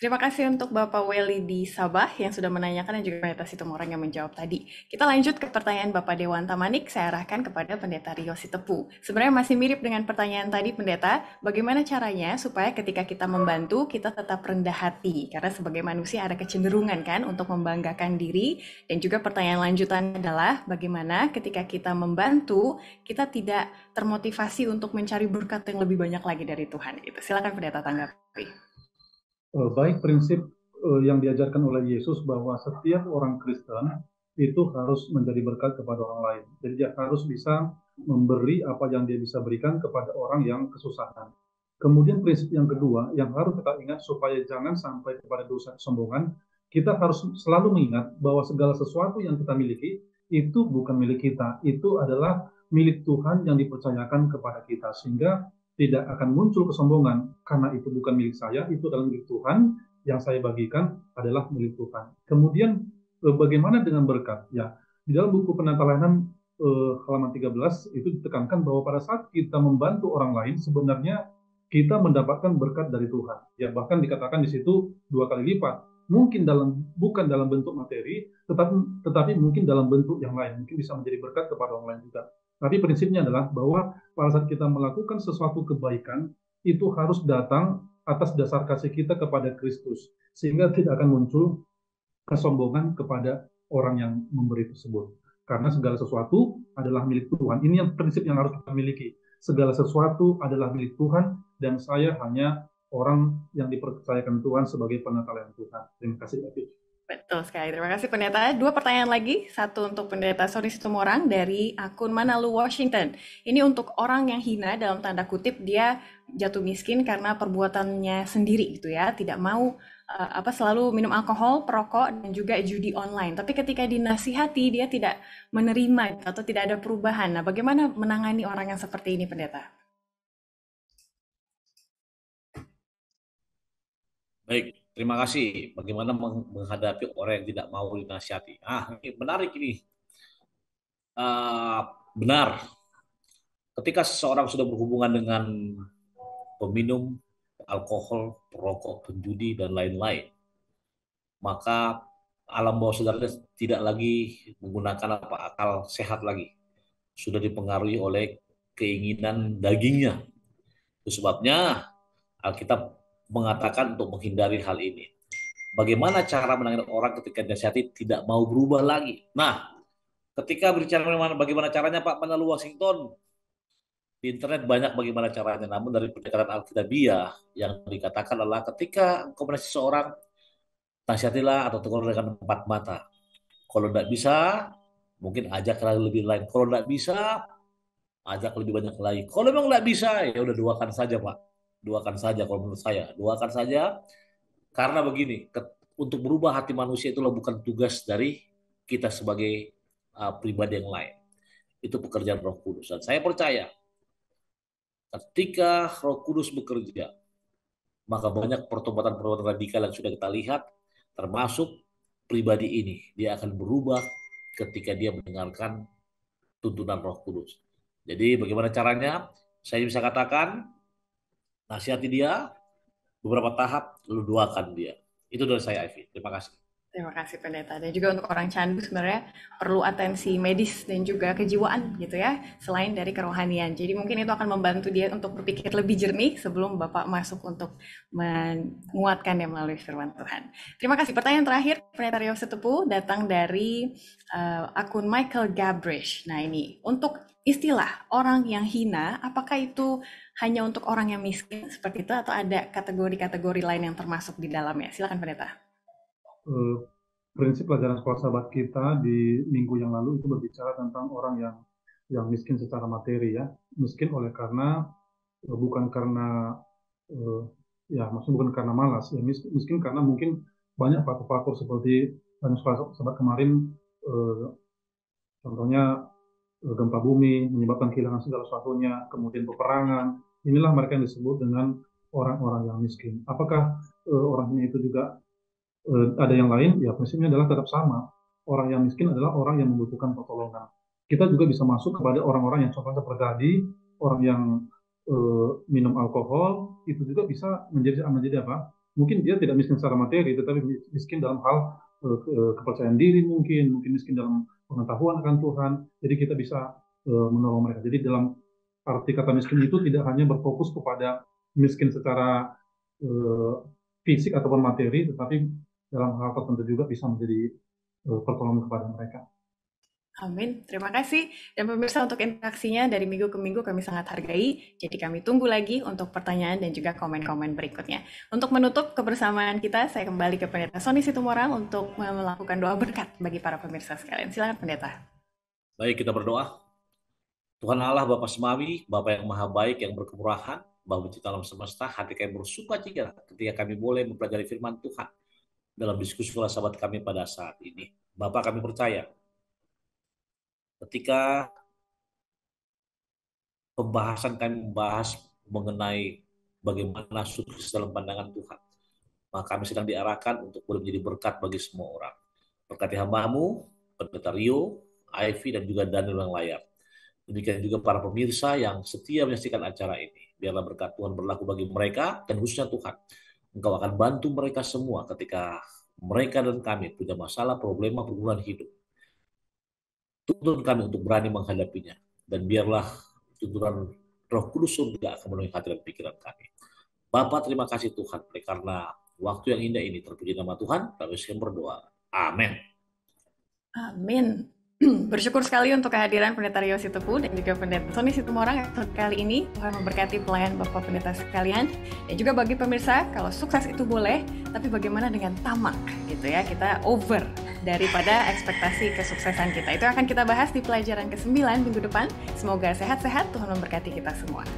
Speaker 1: Terima kasih untuk Bapak Welly di Sabah yang sudah menanyakan dan juga Pendeta Situmorang yang menjawab tadi. Kita lanjut ke pertanyaan Bapak Dewanta Manik, saya arahkan kepada Pendeta Rio Sitepu. Sebenarnya masih mirip dengan pertanyaan tadi Pendeta, bagaimana caranya supaya ketika kita membantu, kita tetap rendah hati? Karena sebagai manusia ada kecenderungan kan untuk membanggakan diri, dan juga pertanyaan lanjutan adalah bagaimana ketika kita membantu, kita tidak termotivasi untuk mencari berkat yang lebih banyak lagi dari Tuhan. Silakan Pendeta tanggapi.
Speaker 3: Baik prinsip yang diajarkan oleh Yesus bahwa setiap orang Kristen itu harus menjadi berkat kepada orang lain. Jadi dia harus bisa memberi apa yang dia bisa berikan kepada orang yang kesusahan. Kemudian prinsip yang kedua yang harus kita ingat supaya jangan sampai kepada dosa kesombongan, kita harus selalu mengingat bahwa segala sesuatu yang kita miliki itu bukan milik kita, itu adalah milik Tuhan yang dipercayakan kepada kita, sehingga tidak akan muncul kesombongan karena itu bukan milik saya, itu adalah milik Tuhan, yang saya bagikan adalah milik Tuhan. Kemudian bagaimana dengan berkat? Ya, di dalam buku Penata Layanan halaman 13 itu ditekankan bahwa pada saat kita membantu orang lain sebenarnya kita mendapatkan berkat dari Tuhan. Ya, bahkan dikatakan di situ 2 kali lipat. Mungkin bukan dalam bentuk materi, tetapi mungkin dalam bentuk yang lain. Mungkin bisa menjadi berkat kepada orang lain juga. Tapi prinsipnya adalah bahwa pada saat kita melakukan sesuatu kebaikan, itu harus datang atas dasar kasih kita kepada Kristus. Sehingga tidak akan muncul kesombongan kepada orang yang memberi tersebut. Karena segala sesuatu adalah milik Tuhan. Ini yang prinsip yang harus kita miliki. Segala sesuatu adalah milik Tuhan, dan saya hanya orang yang dipercayakan Tuhan sebagai penata layanan Tuhan. Terima kasih, David.
Speaker 1: Betul sekali, terima kasih Pendeta. 2 pertanyaan lagi, satu untuk Pendeta Sony Situmorang dari akun Manalu Washington. Ini untuk orang yang hina, dalam tanda kutip dia jatuh miskin karena perbuatannya sendiri gitu ya, tidak mau selalu minum alkohol, perokok, dan juga judi online. Tapi ketika dinasihati dia tidak menerima atau tidak ada perubahan. Nah, bagaimana menangani orang yang seperti ini, Pendeta?
Speaker 2: Baik, terima kasih. Bagaimana menghadapi orang yang tidak mau dinasihati? Ini menarik ini. Benar. Ketika seseorang sudah berhubungan dengan peminum alkohol, perokok, penjudi, dan lain-lain, maka alam bawah sadarnya tidak lagi menggunakan akal sehat lagi. Sudah dipengaruhi oleh keinginan dagingnya. Itu sebabnya Alkitab mengatakan untuk menghindari hal ini. Bagaimana cara menangani orang ketika dinasihati tidak mau berubah lagi? Nah, ketika berbicara bagaimana caranya Pak Manalu Washington, di internet banyak bagaimana caranya. Namun dari pendekatan Alkitabiah yang dikatakan adalah ketika engkau menasihati seorang, nasihatilah atau tegur dengan 4 mata. Kalau tidak bisa, mungkin ajak lebih lain. Kalau tidak bisa, ajak lebih banyak lagi. Kalau memang tidak bisa, ya udah doakan saja Pak. Doakan saja kalau menurut saya. Doakan saja. Karena begini, untuk berubah hati manusia itulah bukan tugas dari kita sebagai pribadi yang lain. Itu pekerjaan Roh Kudus. Dan saya percaya ketika Roh Kudus bekerja, maka banyak pertobatan-pertobatan radikal yang sudah kita lihat, termasuk pribadi ini. Dia akan berubah ketika dia mendengarkan tuntunan Roh Kudus. Jadi bagaimana caranya? Saya bisa katakan, nasihati dia beberapa tahap, lalu doakan dia. Itu dari saya, Ivy. Terima kasih.
Speaker 1: Terima kasih Pendeta. Dan juga untuk orang candu sebenarnya perlu atensi medis dan juga kejiwaan gitu ya, selain dari kerohanian. Jadi mungkin itu akan membantu dia untuk berpikir lebih jernih sebelum Bapak masuk untuk menguatkannya melalui firman Tuhan. Terima kasih. Pertanyaan terakhir Pendeta Rio Setepu datang dari akun Michael Gabrish. Nah ini, untuk istilah orang yang hina, apakah itu hanya untuk orang yang miskin seperti itu atau ada kategori-kategori lain yang termasuk di dalamnya? Silakan Pendeta.
Speaker 3: Prinsip pelajaran sekolah sahabat kita di minggu yang lalu itu berbicara tentang orang yang miskin secara materi ya, miskin oleh karena bukan karena ya maksudnya bukan karena malas ya, miskin karena mungkin banyak faktor-faktor seperti pelajaran sekolah sahabat kemarin, contohnya gempa bumi menyebabkan kehilangan segala sesuatunya, kemudian peperangan. Inilah mereka yang disebut dengan orang-orang yang miskin. Apakah orangnya itu juga ada yang lain? Ya prinsipnya adalah tetap sama. Orang yang miskin adalah orang yang membutuhkan pertolongan. Kita juga bisa masuk kepada orang-orang yang contohnya seperti tadi, orang yang minum alkohol, itu juga bisa menjadi apa? Mungkin dia tidak miskin secara materi, tetapi miskin dalam hal kepercayaan diri, mungkin miskin dalam pengetahuan akan Tuhan. Jadi kita bisa menolong mereka. Jadi dalam arti kata miskin itu tidak hanya berfokus kepada miskin secara fisik ataupun materi, tetapi dalam hal tertentu juga bisa menjadi pertolongan kepada mereka.
Speaker 1: Amin, terima kasih. Dan pemirsa, untuk interaksinya dari minggu ke minggu kami sangat hargai. Jadi kami tunggu lagi untuk pertanyaan dan juga komen-komen berikutnya. Untuk menutup kebersamaan kita, saya kembali ke Pendeta Sony Situmorang untuk melakukan doa berkat bagi para pemirsa sekalian. Silakan Pendeta.
Speaker 2: Baik, kita berdoa. Tuhan Allah Bapa Semawi, Bapa yang Maha Baik, yang berkemurahan, Bapa pencipta alam semesta, hati kami bersukacita ketika kami boleh mempelajari firman Tuhan dalam diskusi sekolah sahabat kami pada saat ini. Bapak, kami percaya ketika pembahasan kami membahas mengenai bagaimana sukses dalam pandangan Tuhan, maka kami sedang diarahkan untuk boleh menjadi berkat bagi semua orang. Berkati hamba-Mu, Pendeta Rio, Ivy, dan juga Daniel yang layar. Demikian juga para pemirsa yang setia menyaksikan acara ini. Biarlah berkat Tuhan berlaku bagi mereka, dan khususnya Tuhan, Engkau akan bantu mereka semua ketika mereka dan kami punya masalah, problema, pergumulan hidup. Tuntun kami untuk berani menghadapinya. Dan biarlah tuntunan Roh Kudus surga akan memenuhi hati dan pikiran kami. Bapa, terima kasih Tuhan, karena waktu yang indah ini. Terpuji nama Tuhan, kami berdoa. Amin.
Speaker 1: Amin. Bersyukur sekali untuk kehadiran Pendeta Rio Sitepu dan juga Pendeta Sony Situmorang kali ini. Tuhan memberkati pelayan Bapak Pendeta sekalian. Dan juga bagi pemirsa, kalau sukses itu boleh, tapi bagaimana dengan tamak gitu ya, kita over daripada ekspektasi kesuksesan kita. Itu akan kita bahas di pelajaran ke-9 minggu depan. Semoga sehat-sehat, Tuhan memberkati kita semua.